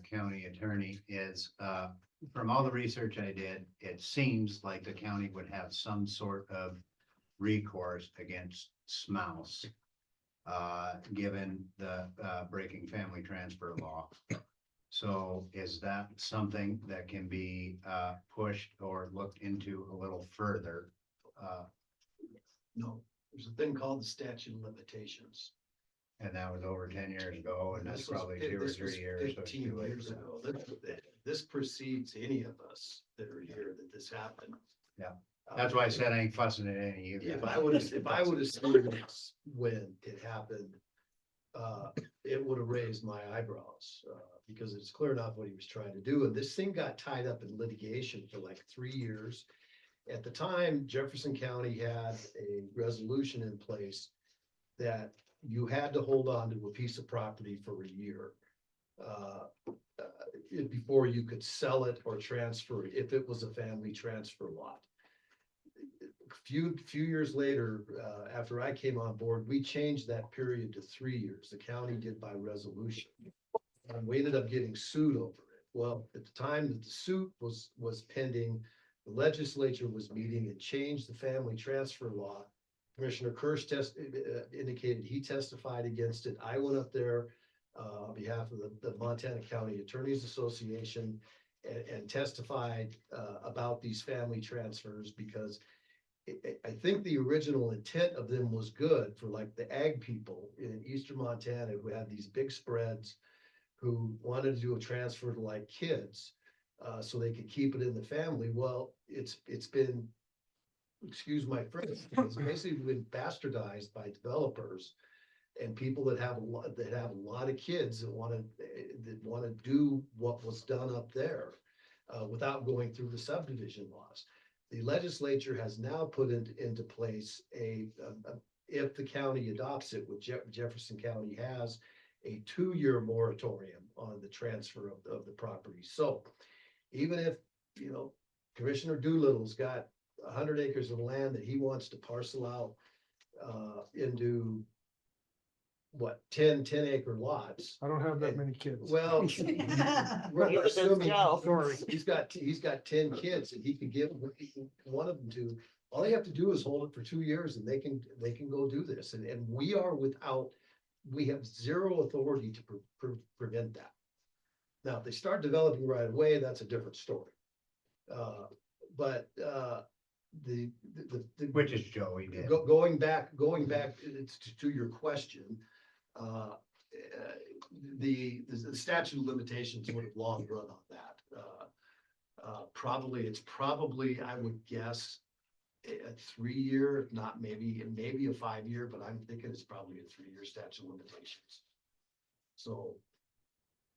county attorney is, from all the research I did, it seems like the county would have some sort of recourse against Smouse, given the breaking family transfer law. So is that something that can be pushed or looked into a little further? No, there's a thing called the statute of limitations. And that was over 10 years ago, and that's This was probably fif- 2 or this was 3 years. so it's 15 too late years for that. ago. This precedes any of us that are here that this happened. Yeah. That's why I said I ain't fussing at any of you. If guys. I would have seen this when it happened, it would have raised my eyebrows, because it's clear enough what he was trying to do. And this thing got tied up in litigation for like 3 years. At the time, Jefferson County had a resolution in place that you had to hold on to a piece of property for a year before you could sell it or transfer it if it was a family transfer lot. Few years later, after I came on board, we changed that period to 3 years. The county did by resolution. And we ended up getting sued over it. Well, at the time that the suit was pending, the legislature was meeting and changed the family transfer law. Commissioner Kirsch indicated he testified against it. I went up there on behalf of the Montana County Attorneys Association and testified about these family transfers because I think the original intent of them was good for like the ag people in eastern Montana who had these big spreads, who wanted to do a transfer to like kids, so they could keep it in the family. Well, it's been, excuse my French, it's basically been bastardized by developers and people that have a lot of kids that want to do what was done up there without going through the subdivision laws. The legislature has now put into place if the county adopts it, which Jefferson County has, a 2-year moratorium on the transfer of the property. So even if, you know, Commissioner Doolittle's got 100 acres of land that he wants to parcel out into what, 10 acre lots. I don't have that many kids. Well, we're assuming, Sorry. he's got 10 kids and he could give one of them to, all they have to do is hold it for 2 years and they can go do this. And we have zero authority to prevent that. Now, if they start developing right away, that's a different story. But Which is Joey did. Going back to your question, the statute of limitations would have long run on that. It's probably, I would guess, a 3-year, not maybe a 5-year, but I'm thinking it's probably a 3-year statute of limitations. So,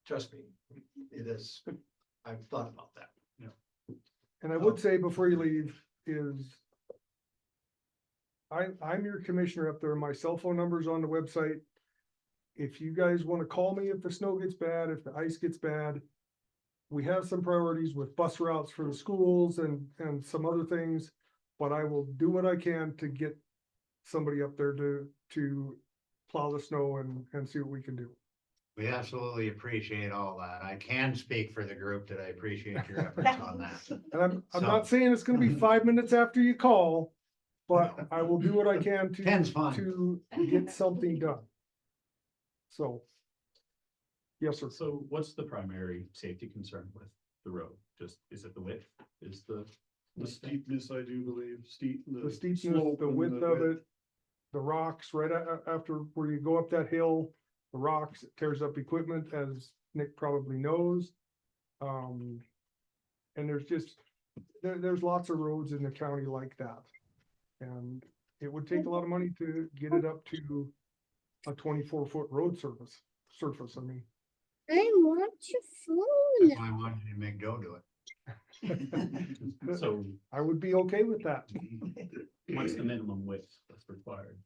trust me, it is, I've thought about that. And I would say before you leave is I'm your commissioner up there. My cell phone number's on the website. If you guys want to call me if the snow gets bad, if the ice gets bad, we have some priorities with bus routes for the schools and some other things. But I will do what I can to get somebody up there to plow the snow and see what we can do. We absolutely appreciate all that. I can speak for the group that I appreciate your efforts on that. And I'm not So- saying it's gonna be 5 minutes after you call, but I will do what I can Ten's fine. to get something done. So. Yes, sir. So what's the primary safety concern with the road? Just, is it the width? Is the? The steepness, I do believe, The steepness, slope the and width of it, the rocks right after where you go up that hill, the rocks, it tears up equipment, as Nick probably knows. And there's just, there's lots of roads in the county like that. And it would take a lot of money to get it up to a 24-foot road surface, I mean. I want your phone. That's why I wanted you to make Joe do it. So I would be okay with that. what's the minimum width that's required?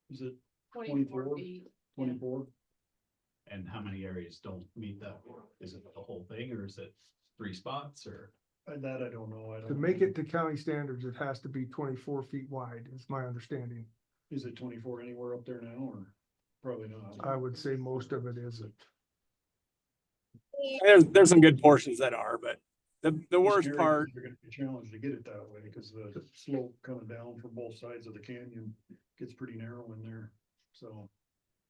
Is it 24 24? feet. 24? And how many areas don't meet that? Is it the whole thing or is it 3 spots or? That I don't know. To make it to county standards, it has to be 24 feet wide, is my understanding. Is it 24 anywhere up there now, or probably not? I would say most of it isn't. There's some good portions that are, but the worst Scary, part, You're gonna be challenged to get it that way, because the slope coming down from both sides of the canyon gets pretty narrow in there, so.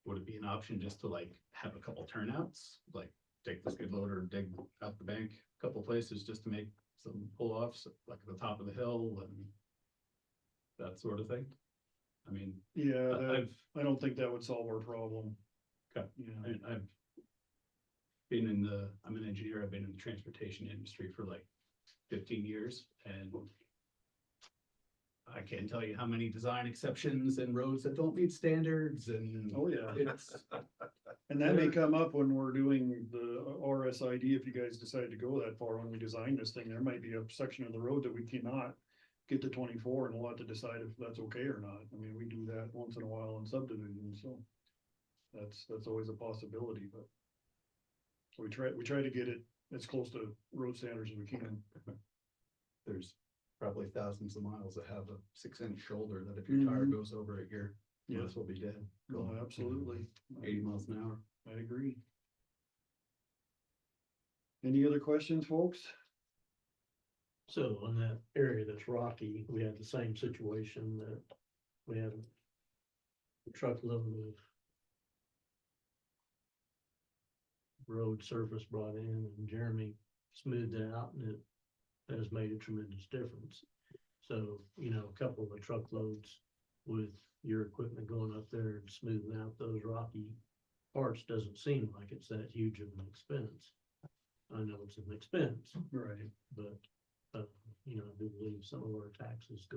Would it be an option just to like have a couple turnouts, like take the skid loader, dig out the bank, a couple places just to make some pull-offs, like at the top of the hill and that sort of thing? I mean, Yeah, I've, I don't think that would solve our problem. okay, I've been I'm an engineer, I've been in the transportation industry for like 15 years and I can't tell you how many design exceptions and roads that don't meet standards and. Oh, yeah. It's, And that may come up when we're doing the RSID, if you guys decide to go that far when we design this thing, there might be a section of the road that we cannot get to 24 and we'll have to decide if that's okay or not. I mean, we do that once in a while in subdivisions, so that's always a possibility, but so we try to get it as close to road standards as we can. there's probably thousands of miles that have a 6-inch shoulder that if your tire Mhm. goes over it, your Yeah. wheels will be dead. No, absolutely. 80 miles an hour. I agree. Any other questions, folks? So on that area that's rocky, we had the same situation that we had a truckload of road surface brought in and Jeremy smoothed it out and it has made a tremendous difference. So, you know, a couple of the truckloads with your equipment going up there and smoothing out those rocky parts doesn't seem like it's that huge of an expense. I know it's an expense, Right. but, you know, I do believe some of our taxes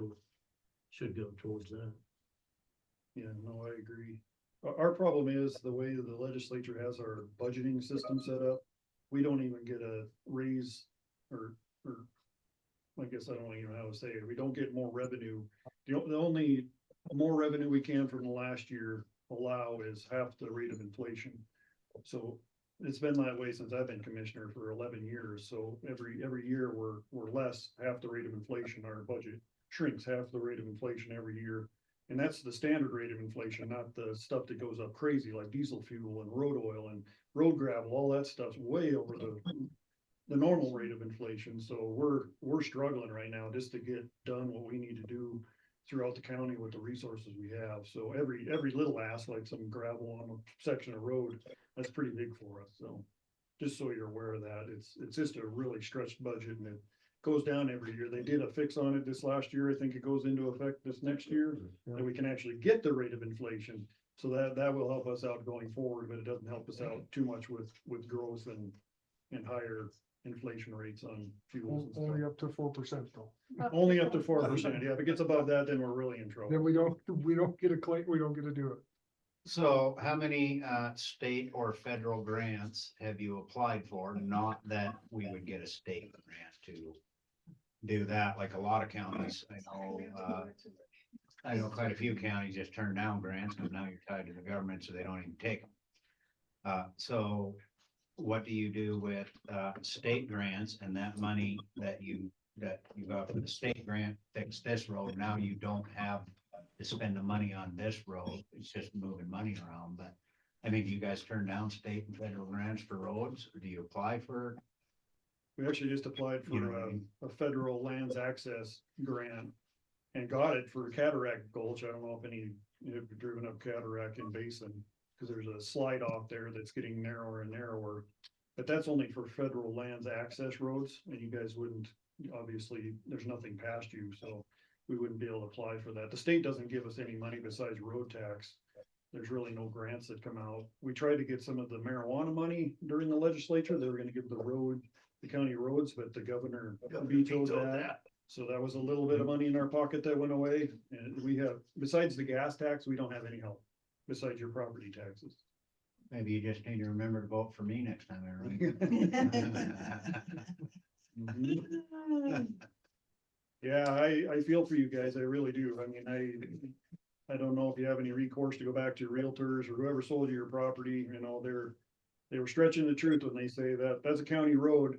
should go towards that. Yeah, no, I agree. Our problem is the way the legislature has our budgeting system set up. We don't even get a raise or I guess I don't even know how to say it. We don't get more revenue. The only more revenue we can from the last year allow is half the rate of inflation. So it's been that way since I've been commissioner for 11 years. So every year we're less half the rate of inflation. Our budget shrinks half the rate of inflation every year. And that's the standard rate of inflation, not the stuff that goes up crazy like diesel fuel and road oil and road gravel. All that stuff's way over the normal rate of inflation. So we're struggling right now just to get done what we need to do throughout the county with the resources we have. So every little ask, like some gravel on a section of road, that's pretty big for us. So just so you're aware of that, it's just a really stretched budget and it goes down every year. They did a fix on it this last year. I think it goes into effect this next year, and we can actually get the rate of inflation. So that will help us out going forward, but it doesn't help us out too much with growth and higher inflation rates on fuels. and Only stuff. up to 4% though. Only up to 4%. Yeah, if it gets above that, then we're really in trouble. Then we don't get a claim, we don't get to do it. So how many state or federal grants have you applied for? Not that we would get a state grant to do that, like a lot of counties. I know quite a few counties just turn down grants because now you're tied to the government, so they don't even take them. So what do you do with, state grants and that money that you got from the state grant, fix this road, now you don't have to spend the money on this road, it's just moving money around, but. I mean, do you guys turn down state and federal grants for roads, or do you apply for? We actually just applied You know for what I mean? a federal lands access grant and got it for Cataract Gulch. I don't know if any, have driven up Cataract and Basin, because there's a slide off there that's getting narrower and narrower. But that's only for federal lands access roads, and you guys wouldn't, obviously, there's nothing past you, so we wouldn't be able to apply for that. The state doesn't give us any money besides road tax. There's really no grants that come out. We tried to get some of the marijuana money during the legislature. They were gonna give the county roads, but the governor vetoed that. So that was a little bit of money in our pocket that went away. And we have, besides the gas tax, we don't have any help besides your property taxes. Maybe you just need to remember to vote for me next time I run. Yeah, I feel for you guys. I really do. I mean, I don't know if you have any recourse to go back to your realtors or whoever sold you your property, you know, they were stretching the truth when they say that that's a county road.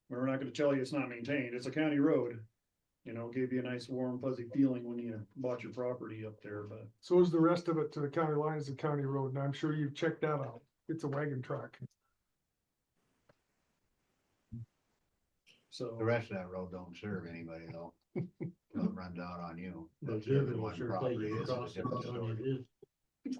We're not gonna tell you it's not maintained. It's a county road. You know, gave you a nice warm fuzzy feeling when you bought your property up there, but So is the rest of it to the county line is a county road, and I'm sure you've checked that out. It's a wagon track. so. The rest of that road don't serve anybody though. Till it runs out on you. But That's Jim every will one sure property tell you is a across the different county story. it is.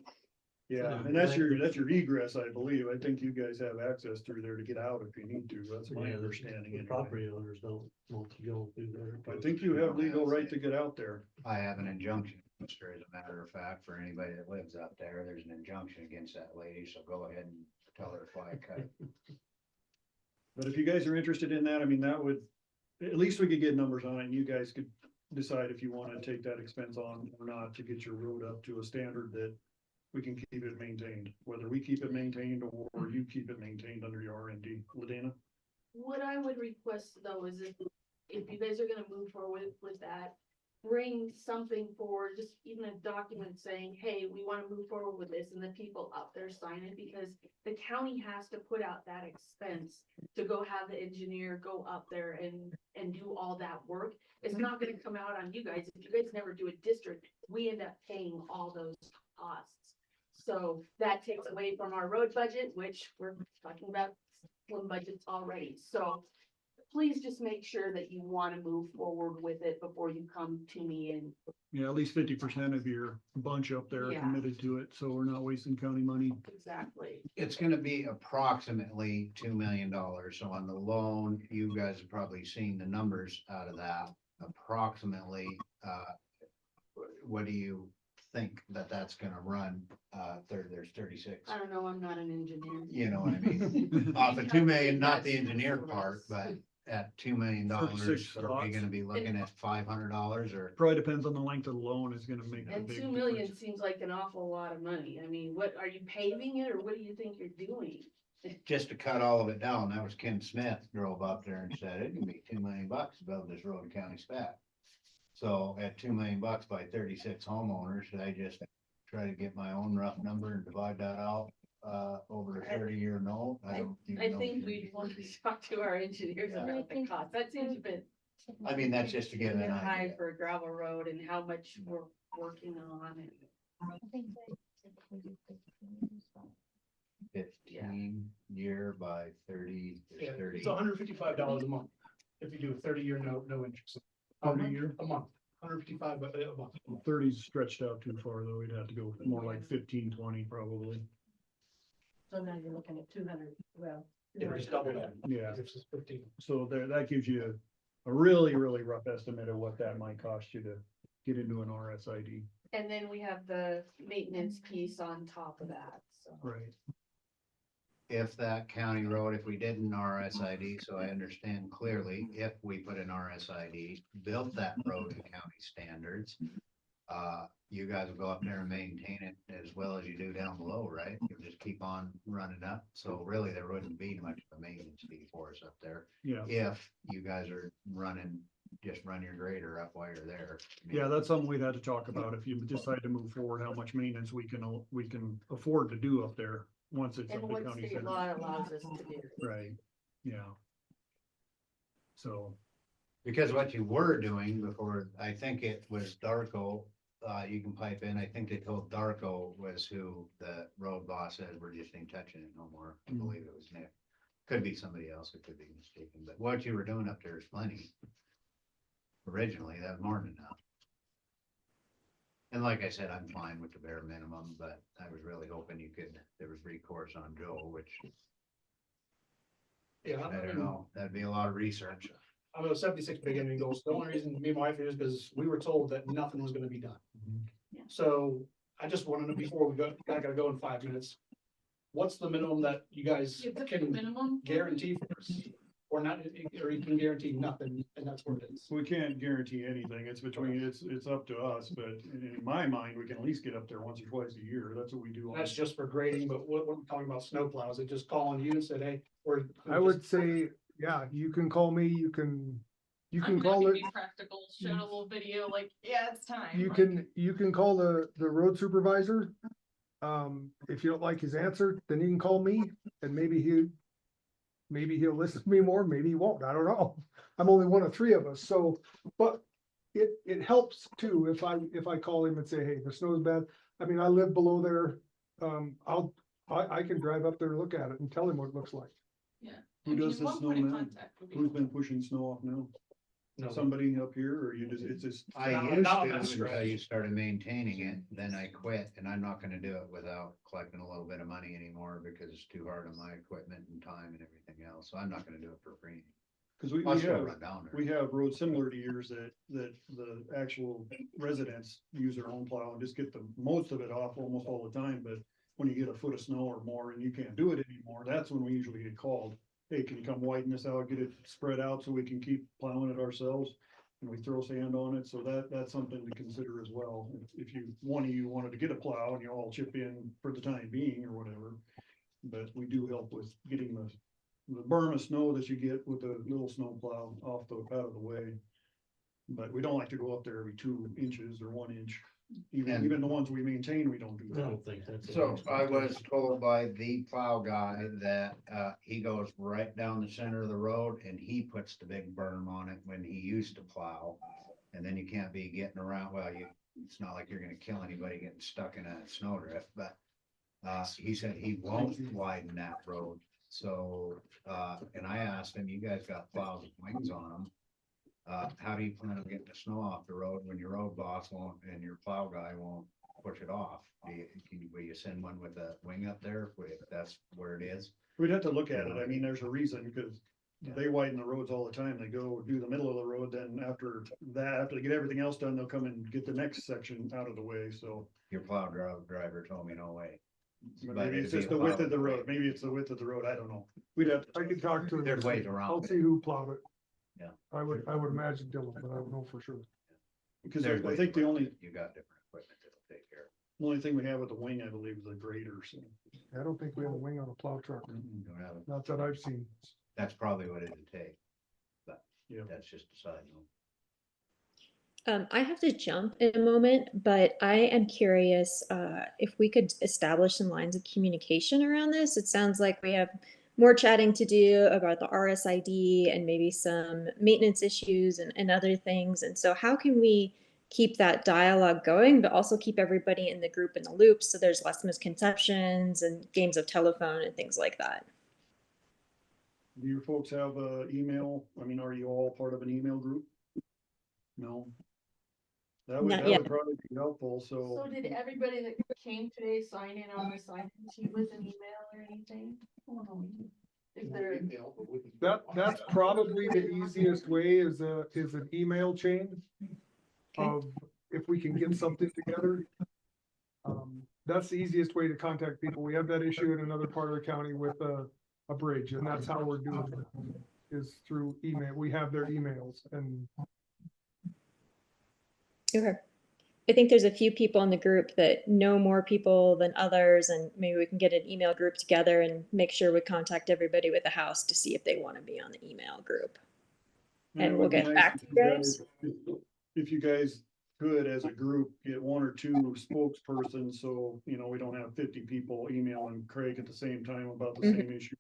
Yeah, and that's your egress, I believe. I think you guys have access through there to get out if you need to. That's my Yeah, understanding. The anyway. property owners don't want to go through there. I think you have legal right to get out there. I have an injunction, Mr. As a matter of fact, for anybody that lives up there, there's an injunction against that lady, so go ahead and tell her to fly a kite. But if you guys are interested in that, I mean, that would, at least we could get numbers on it and you guys could decide if you want to take that expense on or not to get your road up to a standard that we can keep it maintained, whether we keep it maintained or you keep it maintained under your R&D. Ladana? What I would request though is if you guys are gonna move forward with that, bring something forward, just even a document saying, hey, we wanna move forward with this, and the people up there sign it, because the county has to put out that expense to go have the engineer go up there and do all that work. It's not gonna come out on you guys. If you guys never do a district, we end up paying all those costs. So that takes away from our road budget, which we're talking about one budgets already. So please just make sure that you want to move forward with it before you come to me and Yeah, at least 50% of your bunch up there are Yeah. committed to it, so we're not wasting county money. exactly. It's gonna be approximately $2 million, so on the loan, you guys have probably seen the numbers out of that. Approximately, what do you think that's gonna run? There's 36. I don't know, I'm not an engineer. You know what I mean? Off of 2 million, not the engineer part, but at $2 million, 36 are we lots. gonna be looking at $500 or? Probably depends on the length of the loan is gonna make a And big 2 million difference. seems like an awful lot of money. I mean, what, are you paving it or what do you think you're doing? Just to cut all of it down, that was Ken Smith drove up there and said, it can be $2 million to build this road in county spec. So at $2 million by 36 homeowners, should I just try to get my own rough number and divide that out, over a 30-year note? I don't even I know. think we want to talk to our engineers about the cost. That seems a bit. I mean, that's just to give an high idea. for a gravel road and how much we're working on and. 15-year by 30 is Yeah, 30. it's $155 a month. If you do a 30-year note, no interest. 30 year? A month, 155 a month. 30's stretched out too far though. We'd have to go more like 15, 20 probably. So now you're looking at 200, well. Yeah, just double that. Yeah. If it's 15. So there, that gives you a really, really rough estimate of what that might cost you to get into an RSID. And then we have the maintenance piece on top of that, so. Right. If that county road, if we did an RSID, so I understand clearly, if we put an RSID, built that road to county standards, you guys will go up there and maintain it as well as you do down below, right? You'll just keep on running up. So really, there wouldn't be much of a maintenance fee for us up there. Yeah. If you guys are running, just run your grader up while you're there. Yeah, that's something we'd have to talk about if you decide to move forward, how much maintenance we can afford to do up there. once it's And up to what county state center. law allows us to do. Right, yeah. So, Because what you were doing before, I think it was Darko, you can pipe in, I think they told Darko was who the road boss said, we're just ain't touching it no more. I believe it was Nick. Could be somebody else, it could be mistaken, but what you were doing up there is plenty. Originally, that was more than enough. And like I said, I'm fine with the bare minimum, but I was really hoping you could, there was recourse on Joe, which Yeah, I don't know, that'd be a lot of research. I'm a 76 beginning goals. The only reason me and my wife is because we were told that nothing was gonna be done. Yeah. So I just wanted to, before we go, I gotta go in 5 minutes. What's the minimum that you guys can minimum? guarantee for us? Or not, or you can guarantee nothing, and that's what it is. we can't guarantee anything, it's between, it's up to us, but in my mind, we can at least get up there once or twice a year, that's what we do. That's just for grading, but what we're talking about snow plows, it just calling you and said, hey, or. I would say, yeah, you can call me, you can call it, Practical, show a little video, like, yeah, it's time. you can call the road supervisor. If you don't like his answer, then you can call me and maybe he'll listen to me more, maybe he won't, I don't know. I'm only one of 3 of us, so, but it helps too, if I call him and say, hey, the snow's bad. I mean, I live below there, I can drive up there and look at it and tell him what it looks like. Yeah. Who does the snow now? Who's been pushing snow off now? No. Somebody up here, or it's just? I Not- used not on to, that until stretch. you started maintaining it, then I quit, and I'm not gonna do it without collecting a little bit of money anymore, because it's too hard on my equipment and time and everything else, so I'm not gonna do it for free. Cause we I'll still have, run down there. we have roads similar to yours that the actual residents use their own plow and just get the most of it off almost all the time, but when you get a foot of snow or more and you can't do it anymore, that's when we usually get called. Hey, can you come widen this out, get it spread out so we can keep plowing it ourselves? And we throw sand on it, so that's something to consider as well. If one of you wanted to get a plow and you all chip in for the time being or whatever. But we do help with getting the berm of snow that you get with the little snow plow out of the way. But we don't like to go up there every 2 inches or 1 inch. Even the ones we maintain, we don't do I that. don't think that's. So I was told by the plow guy that, he goes right down the center of the road and he puts the big berm on it when he used to plow. And then you can't be getting around, well, it's not like you're gonna kill anybody getting stuck in a snowdrift, but, he said he won't widen that road. So, and I asked him, you guys got plows with wings on them. How do you plan on getting the snow off the road when your road boss won't and your plow guy won't push it off? Will you send one with a wing up there if that's where it is? We'd have to look at it. I mean, there's a reason, because they widen the roads all the time. They go do the middle of the road, then after they get everything else done, they'll come and get the next section out of the way, so. Your plow driver told me no way. But But maybe it's it'd be just a the width plow. of the road. Maybe it's the width of the road. I don't know. We'd have to. I could talk to him. There's ways around I'll it. see who plowed it. Yeah. I would imagine Dylan, but I don't know for sure. Because There's I ways think the around only, it. You got different equipment that'll take care of the only thing we have with the wing, I believe, is a grader, so. I don't think we have a wing on a plow truck, it. Don't have it. not that I've seen. That's probably what it'd take. But Yeah. that's just a side note. I have to jump in a moment, but I am curious if we could establish some lines of communication around this. It sounds like we have more chatting to do about the RSID and maybe some maintenance issues and other things. And so how can we keep that dialogue going, but also keep everybody in the group in the loop so there's less misconceptions and games of telephone and things like that? Do your folks have a email? I mean, are you all part of an email group? No. That Not would yet. probably be helpful, so. So did everybody that came today sign in on the sign sheet with an email or anything? If they're, That's probably the easiest way is an email chain of if we can get something together. That's the easiest way to contact people. We have that issue in another part of the county with a bridge, and that's how we're doing it, is through email. We have their emails and Okay. I think there's a few people in the group that know more people than others, and maybe we can get an email group together and make sure we contact everybody with the house to see if they want to be on the email group. Yeah, it And we'll would be get nice back to if you guys. If you guys could, as a group, get one or two spokespersons, so, you know, we don't have 50 people emailing Craig at the same time about the same issue.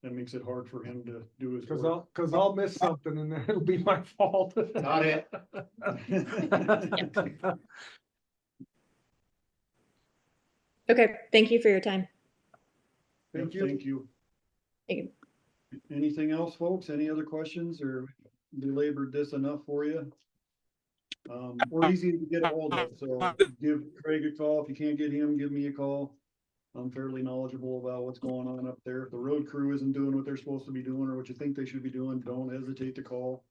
That makes it hard for him to do his work. Cause I'll miss something and then it'll be my fault. Not it. Okay, thank you for your time. Thank you. Thank you. Thank you. Anything else, folks? Any other questions, or belabored this enough for you? We're easy to get a hold of, so give Craig a call. If you can't get him, give me a call. I'm fairly knowledgeable about what's going on up there. If the road crew isn't doing what they're supposed to be doing or what you think they should be doing, don't hesitate to call.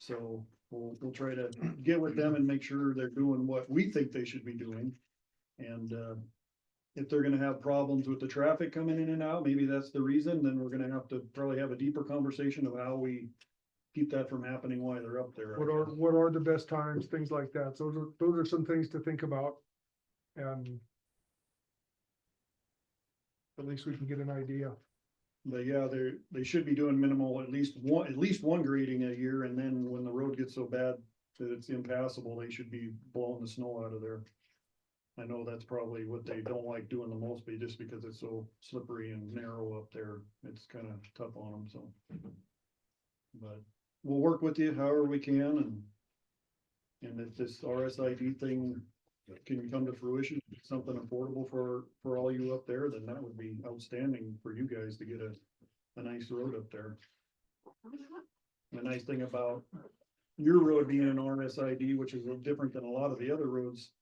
So we'll try to get with them and make sure they're doing what we think they should be doing. And, if they're gonna have problems with the traffic coming in and out, maybe that's the reason, then we're gonna have to probably have a deeper conversation of how we keep that from happening while they're up there. What are the best times, things like that. So those are some things to think about. And at least we can get an idea. But yeah, they should be doing minimal, at least one grading a year, and then when the road gets so bad that it's impassable, they should be blowing the snow out of there. I know that's probably what they don't like doing the most, but just because it's so slippery and narrow up there, it's kind of tough on them, so. But we'll work with you however we can, and if this RSID thing can come to fruition, something affordable for all you up there, then that would be outstanding for you guys to get a nice road up there. The nice thing about your road being an RSID, which is different than a lot of the other roads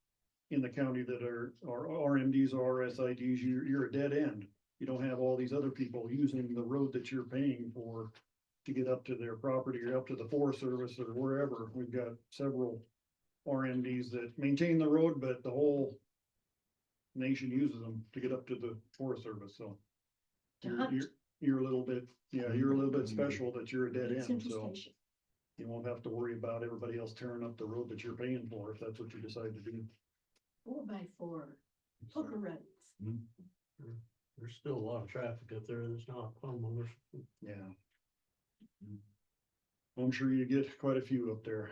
in the county that are RMDs or RSIDs, you're a dead end. You don't have all these other people using the road that you're paying for to get up to their property or up to the Forest Service or wherever. We've got several RMDs that maintain the road, but the whole nation uses them to get up to the Forest Service, so. You're a little bit, you're a little bit special that you're a dead end, so. You won't have to worry about everybody else tearing up the road that you're paying for, if that's what you decide to do. 4x4 hooker roads. There's still a lot of traffic up there that's not homeowners. Yeah. I'm sure you get quite a few up there.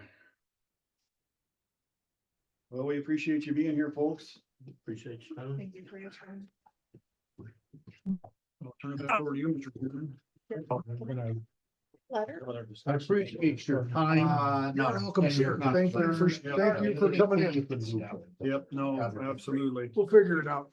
Well, we appreciate you being here, folks. Appreciate your time. Thank you for your time. I'll turn it back over to you, Mr. Goodman. Letter. I appreciate your time. No. Welcome, sir. Thank you for coming in. Yep, no, absolutely. We'll figure it out.